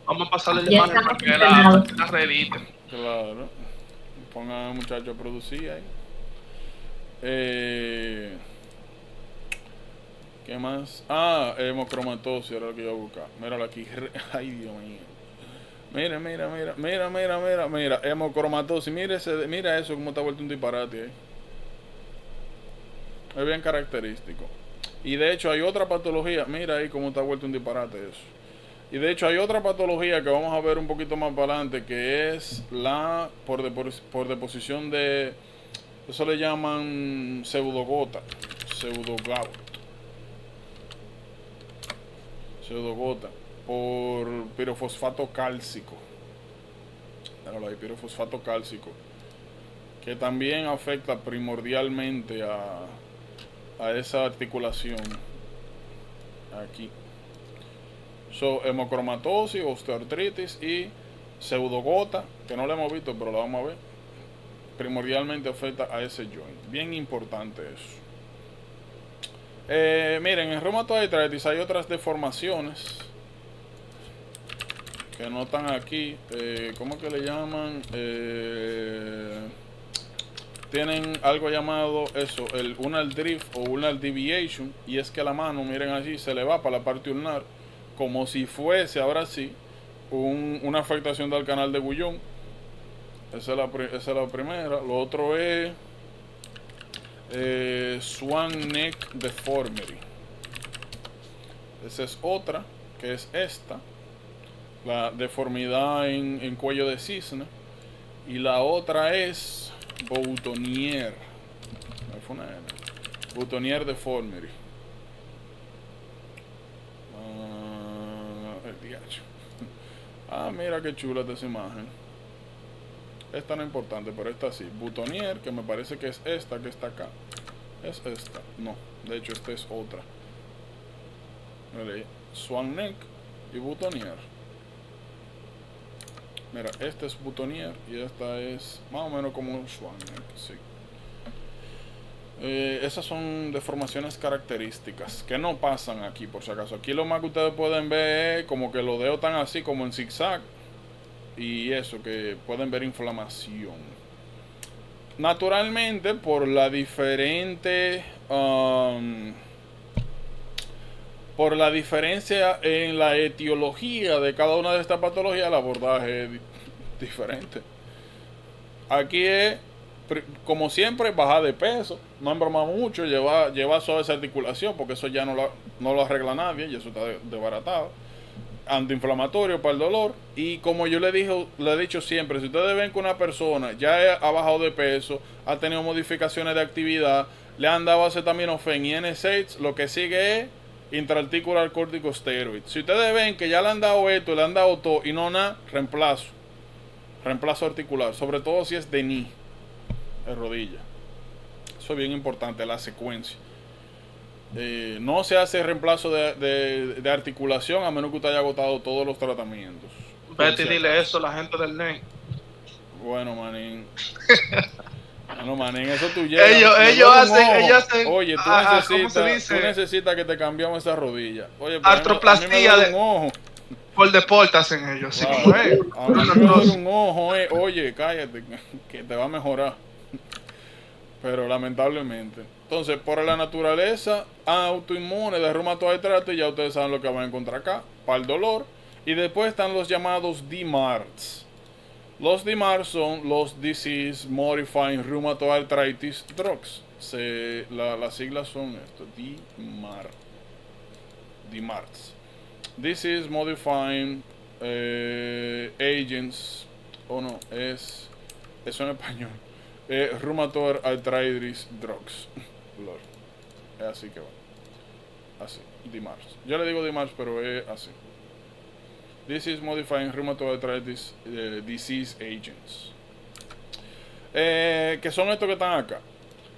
S8: Vamos a pasarle la mano para que la reediten.
S1: Claro. Pongan al muchacho a producir ahí. ¿Qué más? Ah, hemocromatosis era lo que iba a buscar. Míralo aquí. Ay, Dios mío. Mira, hemocromatosis. Mira eso, cómo está vuelto un disparate ahí. Es bien característico. Y de hecho hay otra patología, mira ahí cómo está vuelto un disparate eso. Y de hecho hay otra patología que vamos a ver un poquito más para adelante, que es la por deposición de, eso le llaman pseudogota, pseudogota, por pirofosfato cálcico. Míralo ahí, pirofosfato cálcico, que también afecta primordialmente a esa articulación aquí. Hemocromatosis, osteoartritis y pseudogota, que no la hemos visto, pero la vamos a ver. Primordialmente afecta a ese joint. Bien importante eso. Miren, en reumatoid arthritis hay otras deformaciones que no están aquí. ¿Cómo que le llaman? Tienen algo llamado eso, el ulnar drift o ulnar deviation, y es que la mano, miren allí, se le va para la parte ulnar, como si fuese, ahora sí, una afectación del canal de Guyon. Esa es la primera. Lo otro es Swan Neck Deformity. Esa es otra, que es esta, la deformidad en cuello de cisne. Y la otra es Boutonniere. Boutonniere Deformity. El diacho. Mira qué chula esta imagen. Esta no es importante, pero esta sí. Boutonniere, que me parece que es esta que está acá. ¿Es esta? No, de hecho esta es otra. Swan Neck y Boutonniere. Mira, esta es Boutonniere y esta es más o menos como un Swan Neck, sí. Esas son deformaciones características que no pasan aquí, por si acaso. Aquí lo más que ustedes pueden ver es como que los dedos están así como en zigzag. Y eso, que pueden ver inflamación. Naturalmente, por la diferencia en la etiología de cada una de estas patologías, el abordaje es diferente. Aquí es, como siempre, bajar de peso, no embromar mucho, llevar suave esa articulación, porque eso ya no lo arregla nadie y eso está desbaratado. Antiinflamatorio para el dolor. Y como yo le he dicho siempre, si ustedes ven que una persona ya ha bajado de peso, ha tenido modificaciones de actividad, le han dado acetaminofén y NSAIDs, lo que sigue es intraarticular corticosteroid. Si ustedes ven que ya le han dado esto, le han dado todo y no nada, reemplazo articular, sobre todo si es de knee, de rodilla. Eso es bien importante, la secuencia. No se hace reemplazo de articulación a menos que usted haya agotado todos los tratamientos.
S8: Vete y dile eso a la gente del NEN.
S1: Bueno, manín. Bueno, manín, eso tú llevas.
S8: Ellos hacen.
S1: Oye, tú necesitas que te cambiamos esa rodilla. Oye,
S8: artroplastía
S1: de un ojo.
S8: Por deporte hacen ellos. Así
S1: Wow.
S8: como es.
S1: A mí me duele un ojo, Oye, cállate, que te va a mejorar. Pero lamentablemente. Entonces, por la naturaleza autoinmune de reumatoid arthritis, ya ustedes saben lo que van a encontrar acá, para el dolor. Y después están los llamados DMARDs. Los DMARDs son los Disease Modifying Rheumatoid Arthritis Drugs. Las siglas son esto, DMARDs. Disease Modifying Agents, eso en español. Rheumatoid Arthritis Drugs. Es así que va. Así, DMARDs. Yo le digo DMARDs, pero es así. Disease Modifying Rheumatoid Arthritis Disease Agents. Que son estos que están acá.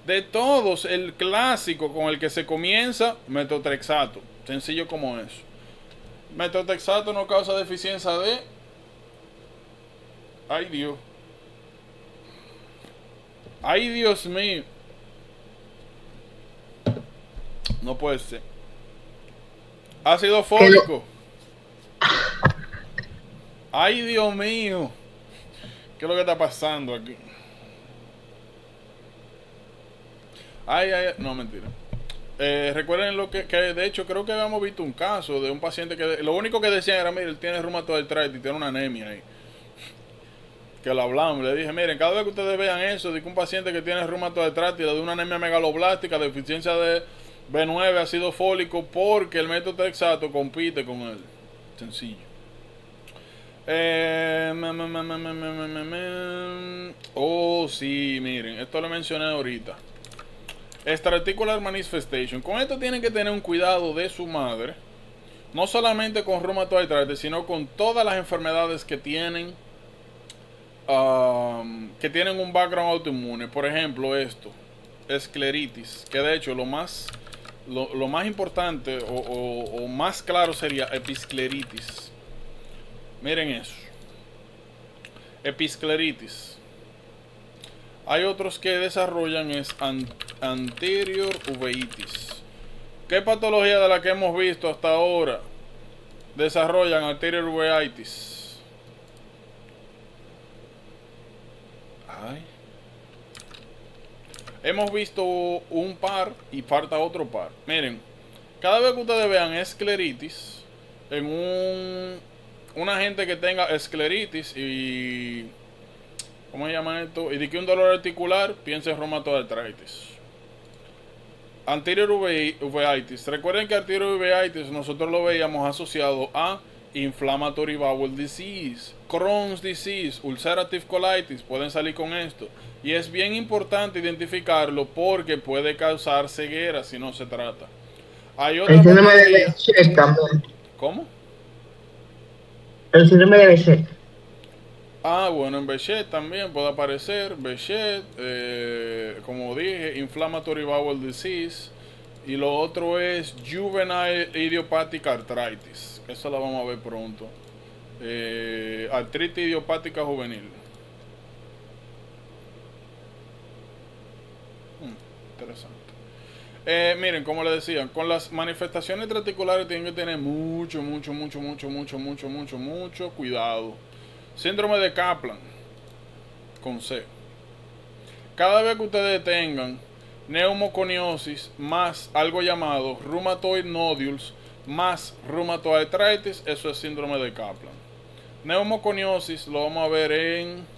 S1: De todos, el clásico con el que se comienza, metotrexato. Sencillo como eso. Metotrexato no causa deficiencia de... Ay, Dios. Ay, Dios mío. No puede ser. Ácido fólico. Ay, Dios mío. ¿Qué es lo que está pasando aquí? Ay, no, mentira. Recuerden lo que de hecho creo que habíamos visto un caso de un paciente que lo único que decían era, mire, él tiene reumatoid arthritis, tiene una anemia ahí. Que lo hablamos, le dije, miren, cada vez que ustedes vean eso de que un paciente que tiene reumatoid arthritis le da una anemia megaloblástica, deficiencia B9, ácido fólico, porque el metotrexato compite con él. Sencillo. Oh, sí, miren, esto lo mencioné ahorita. Extrarticular manifestation. Con esto tienen que tener un cuidado de su madre. No solamente con rheumatoid arthritis, sino con todas las enfermedades que tienen un background autoinmune. Por ejemplo, esto, escleritis, que de hecho lo más importante o más claro sería episcleritis. Miren eso, episcleritis. Hay otros que desarrollan anterior uveitis. ¿Qué patología de la que hemos visto hasta ahora desarrollan anterior uveitis? Hemos visto un par y falta otro par. Miren, cada vez que ustedes vean escleritis en una gente que tenga escleritis y ¿cómo se llama esto? Y de que un dolor articular, piensa en reumatoid arthritis. Anterior uveitis. Recuerden que anterior uveitis nosotros lo veíamos asociado a inflammatory bowel disease, Crohn's disease, ulcerative colitis. Pueden salir con esto. Y es bien importante identificarlo porque puede causar ceguera si no se trata. Hay otra
S5: el síndrome de Behçet también.
S1: ¿Cómo?
S5: El síndrome de Behçet.
S1: Bueno, en Behçet también puede aparecer. Behçet, como dije, inflammatory bowel disease. Y lo otro es juvenile idiopathic arthritis. Eso la vamos a ver pronto. Artritis idiopática juvenil. Interesante. Miren, como les decía, con las manifestaciones reticulares tienen que tener mucho cuidado. Síndrome de Kaplan con C. Cada vez que ustedes tengan neumoconiosis más algo llamado rheumatoid nodules más rheumatoid arthritis, eso es síndrome de Kaplan. Neumoconiosis lo vamos a ver en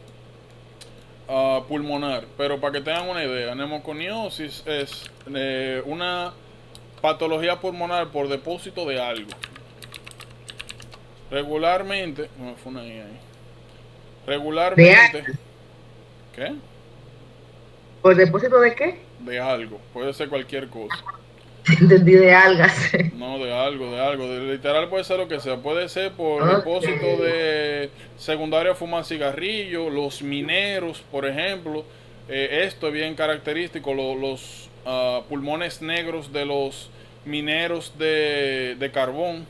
S1: pulmonar, pero para que tengan una idea, neumoconiosis es una patología pulmonar por depósito de algo. Regularmente, no me fue una I ahí. Regularmente, ¿qué?
S5: ¿Por depósito de qué?
S1: De algo, puede ser cualquier cosa.
S5: Entendí, de algas.
S1: No, de algo, literal puede ser lo que sea, puede ser por depósito de secundario a fumar cigarrillo, los mineros, por ejemplo, esto es bien característico, los pulmones negros de los mineros de carbón,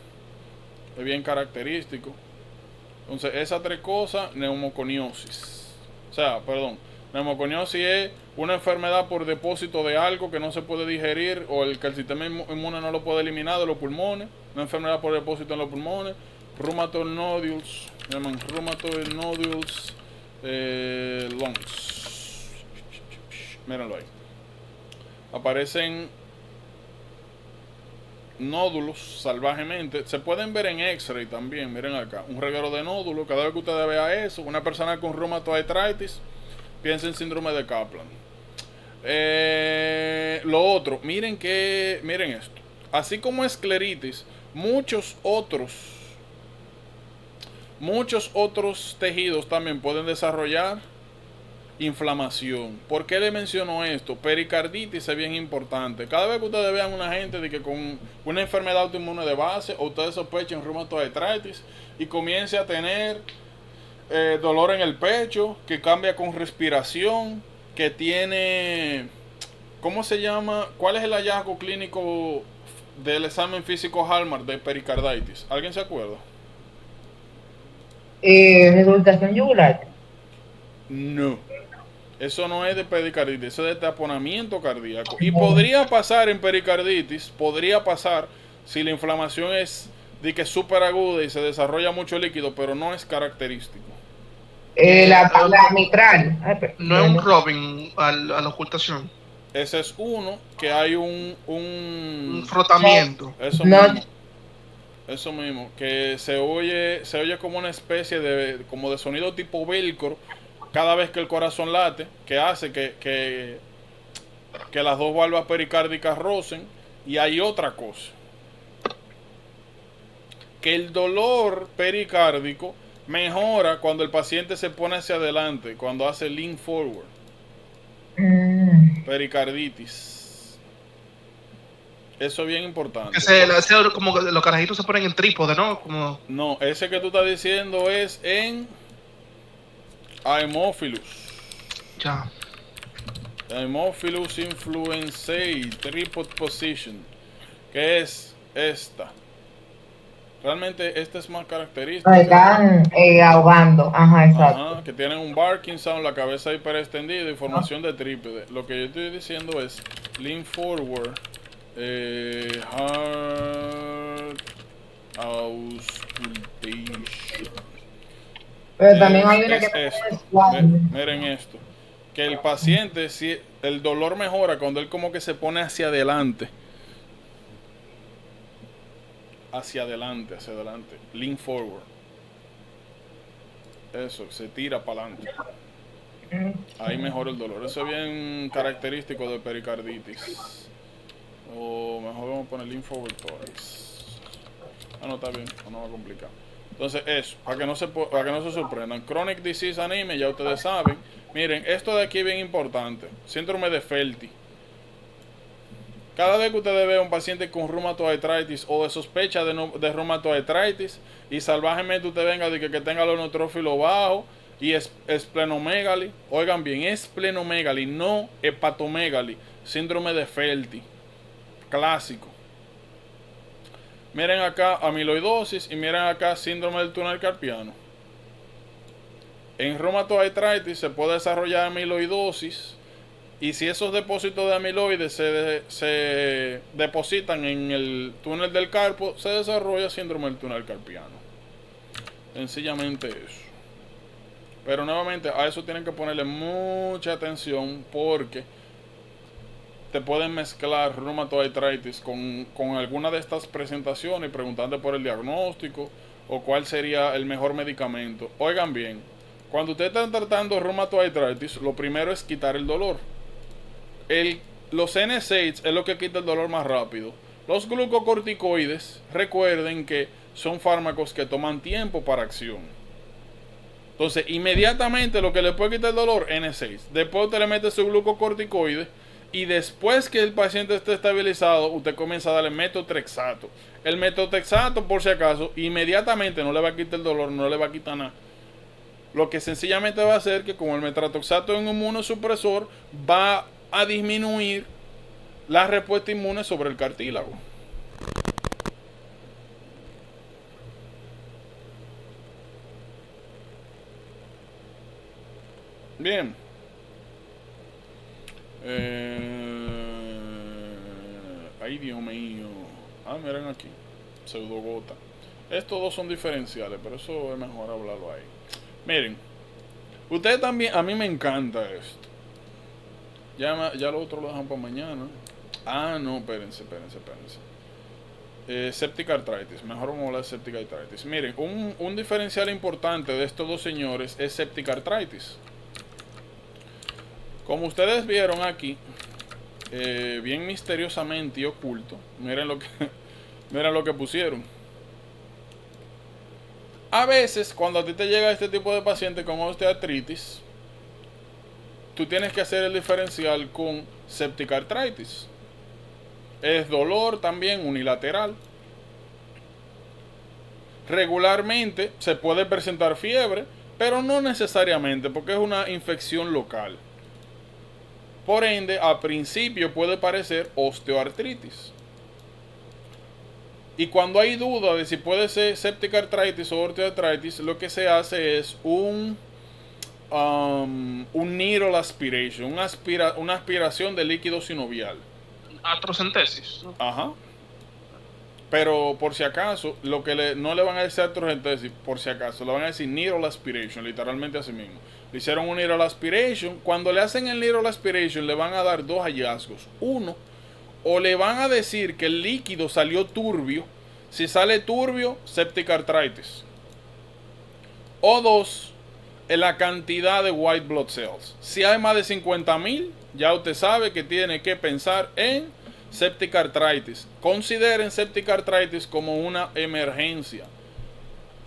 S1: es bien característico. Entonces, esas tres cosas, neumoconiosis. Neumoconiosis es una enfermedad por depósito de algo que no se puede digerir o que el sistema inmune no lo puede eliminar de los pulmones. Una enfermedad por depósito en los pulmones. Rheumatoid nodules, llaman rheumatoid nodules lungs. Mírenlo ahí. Aparecen nódulos salvajemente. Se pueden ver en X-ray también. Miren acá, un reguero de nódulos. Cada vez que usted vea eso, una persona con rheumatoid arthritis, piensa en síndrome de Kaplan. Lo otro, miren esto. Así como escleritis, muchos otros tejidos también pueden desarrollar inflamación. ¿Por qué le menciono esto? Pericarditis es bien importante. Cada vez que ustedes vean una gente de que con una enfermedad autoinmune de base, o ustedes sospechen reumatoid arthritis y comience a tener dolor en el pecho, que cambia con respiración, que tiene, ¿cómo se llama? ¿Cuál es el hallazgo clínico del examen físico Hallmark de pericarditis? ¿Alguien se acuerda?
S5: Regurgitación yugular.
S1: No, eso no es de pericarditis, eso es de taponamiento cardíaco. Y podría pasar en pericarditis, podría pasar si la inflamación es de que es súper aguda y se desarrolla mucho líquido, pero no es característico.
S5: La mitral.
S8: No es un Robin a la ocultación.
S1: Ese es uno, que hay un
S8: frotamiento.
S1: Eso mismo, que se oye como una especie de sonido tipo velcro cada vez que el corazón late, que hace que las dos valvas pericárdicas rocen Y hay otra cosa. Que el dolor pericárdico mejora cuando el paciente se pone hacia adelante, cuando hace lean forward. Pericarditis. Eso es bien importante.
S8: Como que los carajitos se ponen en trípode, ¿no? Como...
S1: No, ese que tú estás diciendo es en Haemophilus.
S8: Ya.
S1: Haemophilus influenzae, tripod position, que es esta. Realmente esta es más característica.
S5: Están ahogando. Ajá, exacto.
S1: Ajá, que tienen un barking sound, la cabeza hiperextendida y formación de trípode. Lo que yo estoy diciendo es lean forward, heart auscultation.
S5: Pero también hay una
S1: Es
S5: que
S1: esto. Miren esto. Que el paciente, si el dolor mejora cuando él como que se pone hacia adelante. Hacia adelante. Lean forward. Eso, se tira para adelante. Ahí mejora el dolor. Eso es bien característico de pericarditis. O mejor vamos a poner lean forward thorax. Ah, no, está bien, no va a complicar. Entonces eso, para que no se sorprendan. Chronic disease anemia, ya ustedes saben. Miren, esto de aquí es bien importante. Síndrome de Felty. Cada vez que ustedes vean un paciente con reumatoartritis o de sospecha de reumatoartritis y salvajemente usted venga de que tenga los neutrófilos bajos y esplenomegaly, oigan bien, esplenomegaly, no hepatomegaly, síndrome de Felty, clásico. Miren acá amiloidosis y miren acá síndrome del túnel carpiano. En reumatoartritis se puede desarrollar amiloidosis. Y si esos depósitos de amiloides se depositan en el túnel del carpo, se desarrolla síndrome del túnel carpiano. Sencillamente eso. Pero nuevamente a eso tienen que ponerle mucha atención porque te pueden mezclar reumatoartritis con alguna de estas presentaciones y preguntarte por el diagnóstico o cuál sería el mejor medicamento. Oigan bien, cuando ustedes están tratando reumatoartritis, lo primero es quitar el dolor. Los NSAIDs es lo que quita el dolor más rápido. Los glucocorticoides, recuerden que son fármacos que toman tiempo para acción. Entonces, inmediatamente lo que le puede quitar el dolor, NSAIDs. Después usted le mete su glucocorticoide y después que el paciente esté estabilizado, usted comienza a darle metotrexato. El metotrexato, por si acaso, inmediatamente no le va a quitar el dolor, no le va a quitar nada. Lo que sencillamente va a hacer que como el metotrexato es un inmunosupresor, va a disminuir la respuesta inmune sobre el cartílago. Bien. Ay, Dios mío. Ah, miren aquí. Pseudogota. Estos dos son diferenciales, pero eso es mejor hablarlo ahí. Miren. Ustedes también, a mí me encanta esto. Ya lo otro lo dejan para mañana. Ah, no, espérense. Septic arthritis. Mejor vamos a hablar de septic arthritis. Miren, un diferencial importante de estos dos señores es septic arthritis. Como ustedes vieron aquí, bien misteriosamente y oculto, miren lo que pusieron. A veces, cuando a ti te llega este tipo de paciente con osteoartritis, tú tienes que hacer el diferencial con septic arthritis. Es dolor también unilateral. Regularmente se puede presentar fiebre, pero no necesariamente porque es una infección local. Por ende, a principio puede parecer osteoartritis. Y cuando hay duda de si puede ser septic arthritis o osteoartritis, lo que se hace es un needle aspiration, una aspiración de líquido sinovial.
S8: Artrocentesis.
S1: Ajá. Pero por si acaso, no le van a decir artrocentesis, por si acaso, le van a decir needle aspiration, literalmente así mismo. Le hicieron un needle aspiration. Cuando le hacen el needle aspiration, le van a dar dos hallazgos. Uno, o le van a decir que el líquido salió turbio. Si sale turbio, septic arthritis. O dos, en la cantidad de white blood cells. Si hay más de 50,000, ya usted sabe que tiene que pensar en septic arthritis. Consideren septic arthritis como una emergencia.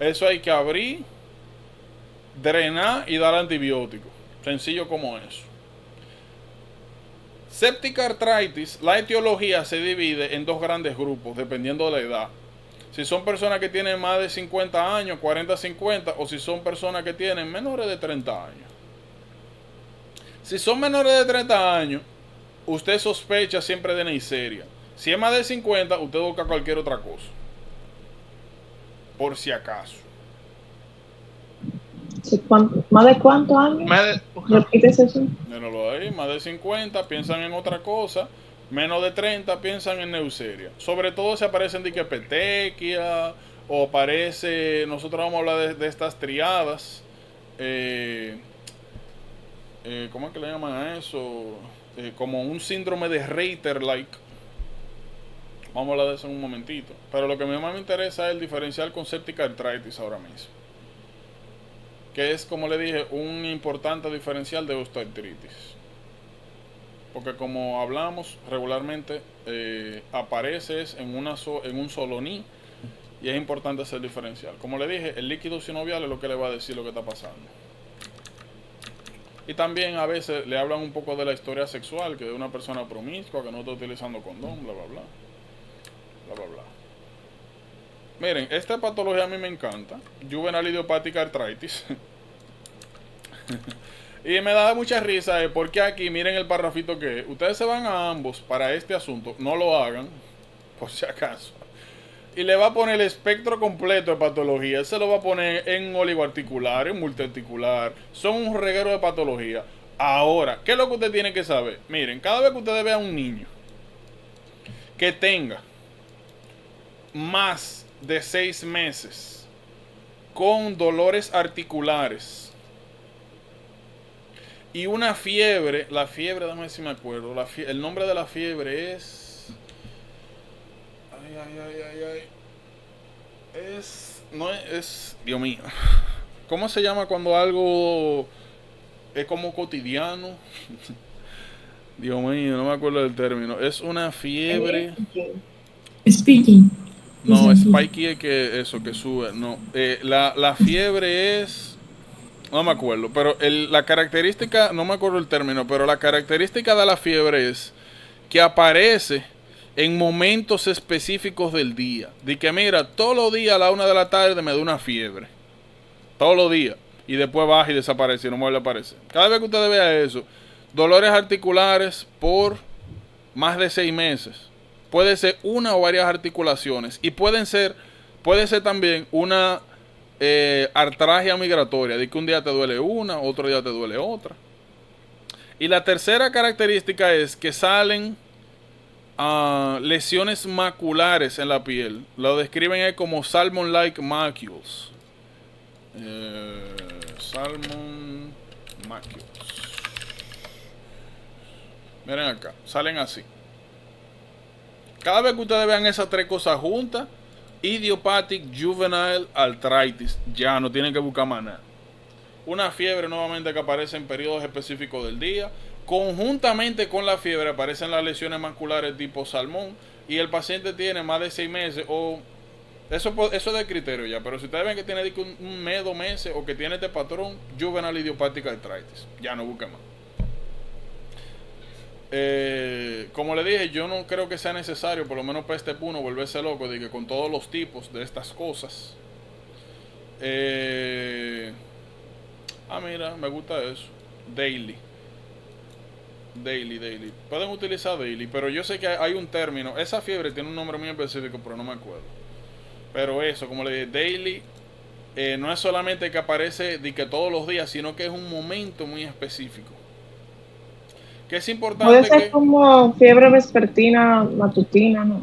S1: Eso hay que abrir, drenar y dar antibiótico. Sencillo como eso. Septic arthritis, la etiología se divide en dos grandes grupos, dependiendo de la edad. Si son personas que tienen más de 50 años, 40, 50, o si son personas que tienen menores de 30 años. Si son menores de 30 años, usted sospecha siempre de Neisseria. Si es más de 50, usted busca cualquier otra cosa. Por si acaso.
S6: ¿Más de cuántos años? ¿Repites eso?
S1: Míralo ahí, más de 50 piensan en otra cosa. Menos de 30 piensan en Neisseria. Sobre todo si aparecen petequia o aparece, nosotros vamos a hablar de estas triadas. ¿Cómo es que le llaman a eso? Como un síndrome de Reiter-like. Vamos a hablar de eso en un momentito. Pero lo que más me interesa es el diferencial con septic arthritis ahora mismo. Que es, como le dije, un importante diferencial de osteoartritis. Porque como hablamos regularmente, aparece en un solo ni. Y es importante hacer diferencial. Como le dije, el líquido sinovial es lo que le va a decir lo que está pasando. Y también a veces le hablan un poco de la historia sexual, que de una persona promiscua, que no está utilizando condón, bla, bla, bla. Bla, bla, bla. Miren, esta patología a mí me encanta. Juvenil idiopathic arthritis. Y me da mucha risa porque aquí, miren el parrafito que es. Ustedes se van a ambos para este asunto. No lo hagan, por si acaso. Y le va a poner el espectro completo de patología. Se lo va a poner en oligoarticular, en multiarticular. Son un reguero de patología. Ahora, ¿qué es lo que usted tiene que saber? Miren, cada vez que ustedes vean un niño que tenga más de 6 meses con dolores articulares y una fiebre, la fiebre, déjame ver si me acuerdo, el nombre de la fiebre es... Dios mío, ¿cómo se llama cuando algo es como cotidiano? Dios mío, no me acuerdo del término. Es una fiebre...
S4: Speaking.
S1: No, spiky es que eso, que sube. No, la fiebre es... No me acuerdo, pero la característica, no me acuerdo el término, pero la característica de la fiebre es que aparece en momentos específicos del día. De que mira, todos los días a la 1 de la tarde me da una fiebre. Todos los días. Y después baja y desaparece y no vuelve a aparecer. Cada vez que usted vea eso, dolores articulares por más de 6 meses. Puede ser una o varias articulaciones. Y puede ser también una artralgia migratoria. De que un día te duele una, otro día te duele otra. Y la tercera característica es que salen lesiones maculares en la piel. Lo describen como salmon-like macules. Salmon macules. Miren acá, salen así. Cada vez que ustedes vean esas tres cosas juntas, idiopathic juvenile arthritis, ya no tienen que buscar más nada. Una fiebre nuevamente que aparece en periodos específicos del día. Conjuntamente con la fiebre aparecen las lesiones maculares tipo salmón. Y el paciente tiene más de 6 meses o... Eso es de criterio ya. Pero si ustedes ven que tiene un mes, 2 meses o que tiene este patrón, juvenile idiopathic arthritis, ya no busca más. Como le dije, yo no creo que sea necesario, por lo menos para este punto, volverse loco de que con todos los tipos de estas cosas. Mira, me gusta eso. Daily. Pueden utilizar daily, pero yo sé que hay un término. Esa fiebre tiene un nombre muy específico, pero no me acuerdo. Pero eso, como le dije, daily no es solamente que aparece de que todos los días, sino que es un momento muy específico. Que es importante.
S6: Puede ser como fiebre vespertina, matutina, ¿no?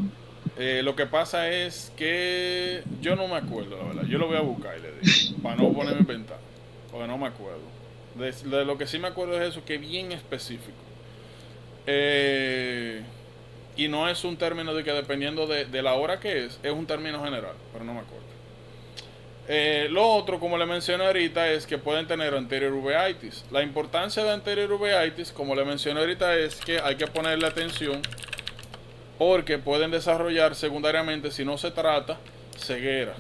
S1: Lo que pasa es que yo no me acuerdo, la verdad. Yo lo voy a buscar y le digo, para no ponerme a inventar, porque no me acuerdo. De lo que sí me acuerdo es eso, que es bien específico. Y no es un término de que dependiendo de la hora que es un término general, pero no me acuerdo. Lo otro, como le mencioné ahorita, es que pueden tener anterior uveitis. La importancia de anterior uveitis, como le mencioné ahorita, es que hay que ponerle atención porque pueden desarrollar secundariamente, si no se trata, ceguera.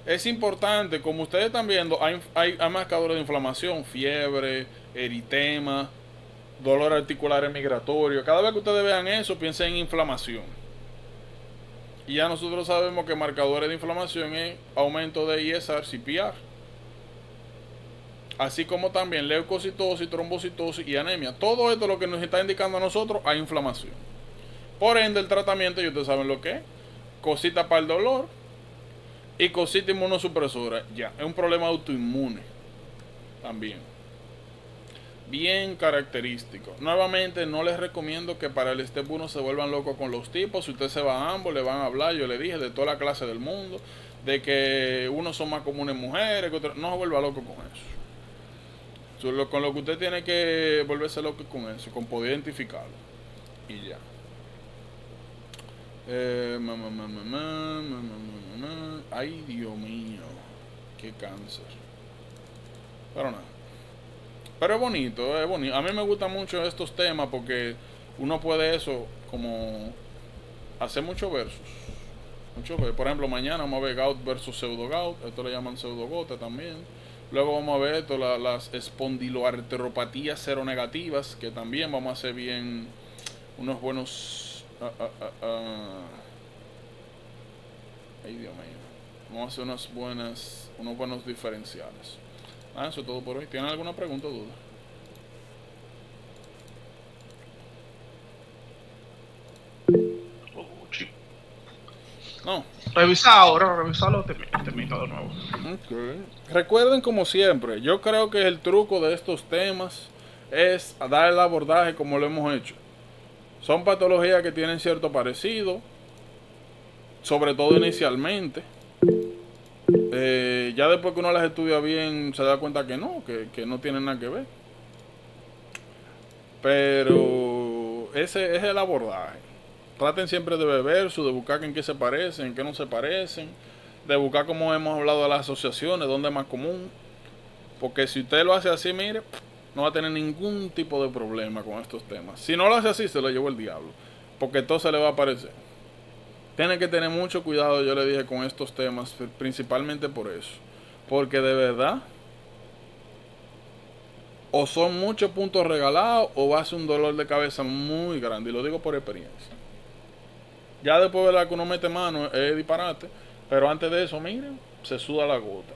S1: Es importante, como ustedes están viendo, hay marcadores de inflamación, fiebre, eritema, dolor articular migratorio. Cada vez que ustedes vean eso, piensen en inflamación. Y ya nosotros sabemos que marcadores de inflamación es aumento de ISR, CPR. Así como también leucocitosis, trombocitosis y anemia. Todo esto es lo que nos está indicando a nosotros hay inflamación. Por ende, el tratamiento, y ustedes saben lo que es, cosita para el dolor y cosita inmunosupresora. Ya, es un problema autoinmune también. Bien característico. Nuevamente, no les recomiendo que para el Step 1 se vuelvan locos con los tipos. Si usted se va a ambos, le van a hablar, yo le dije, de toda la clase del mundo, de que unos son más comunes mujeres, que otros. No se vuelva loco con eso. Con lo que usted tiene que volverse loco con eso, con poder identificarlo. Y ya. Ay, Dios mío. Qué cáncer. Pero nada. Pero es bonito, es bonito. A mí me gustan mucho estos temas porque uno puede eso, como hacer muchos versus. Por ejemplo, mañana vamos a ver gout versus pseudo gout. Esto le llaman pseudo gota también. Luego vamos a ver esto, las espondiloarteropatías seronegativas, que también vamos a hacer bien unos buenos... Ay, Dios mío. Vamos a hacer unos buenos diferenciales. Eso es todo por hoy. ¿Tienen alguna pregunta o duda? No.
S8: Revisarlo, termino de nuevo.
S1: Okay. Recuerden, como siempre, yo creo que el truco de estos temas es dar el abordaje como lo hemos hecho. Son patologías que tienen cierto parecido, sobre todo inicialmente. Ya después que uno las estudia bien, se da cuenta que no tienen nada que ver. Pero ese es el abordaje. Traten siempre de beber, de buscar en qué se parecen, en qué no se parecen, de buscar, como hemos hablado, de las asociaciones, dónde es más común. Porque si usted lo hace así, mire, no va a tener ningún tipo de problema con estos temas. Si no lo hace así, se lo llevó el diablo, porque todo se le va a aparecer. Tiene que tener mucho cuidado, yo le dije, con estos temas, principalmente por eso. Porque de verdad, o son muchos puntos regalados, o va a ser un dolor de cabeza muy grande. Y lo digo por experiencia. Ya después de la que uno mete mano es disparate. Pero antes de eso, miren, se suda la gota.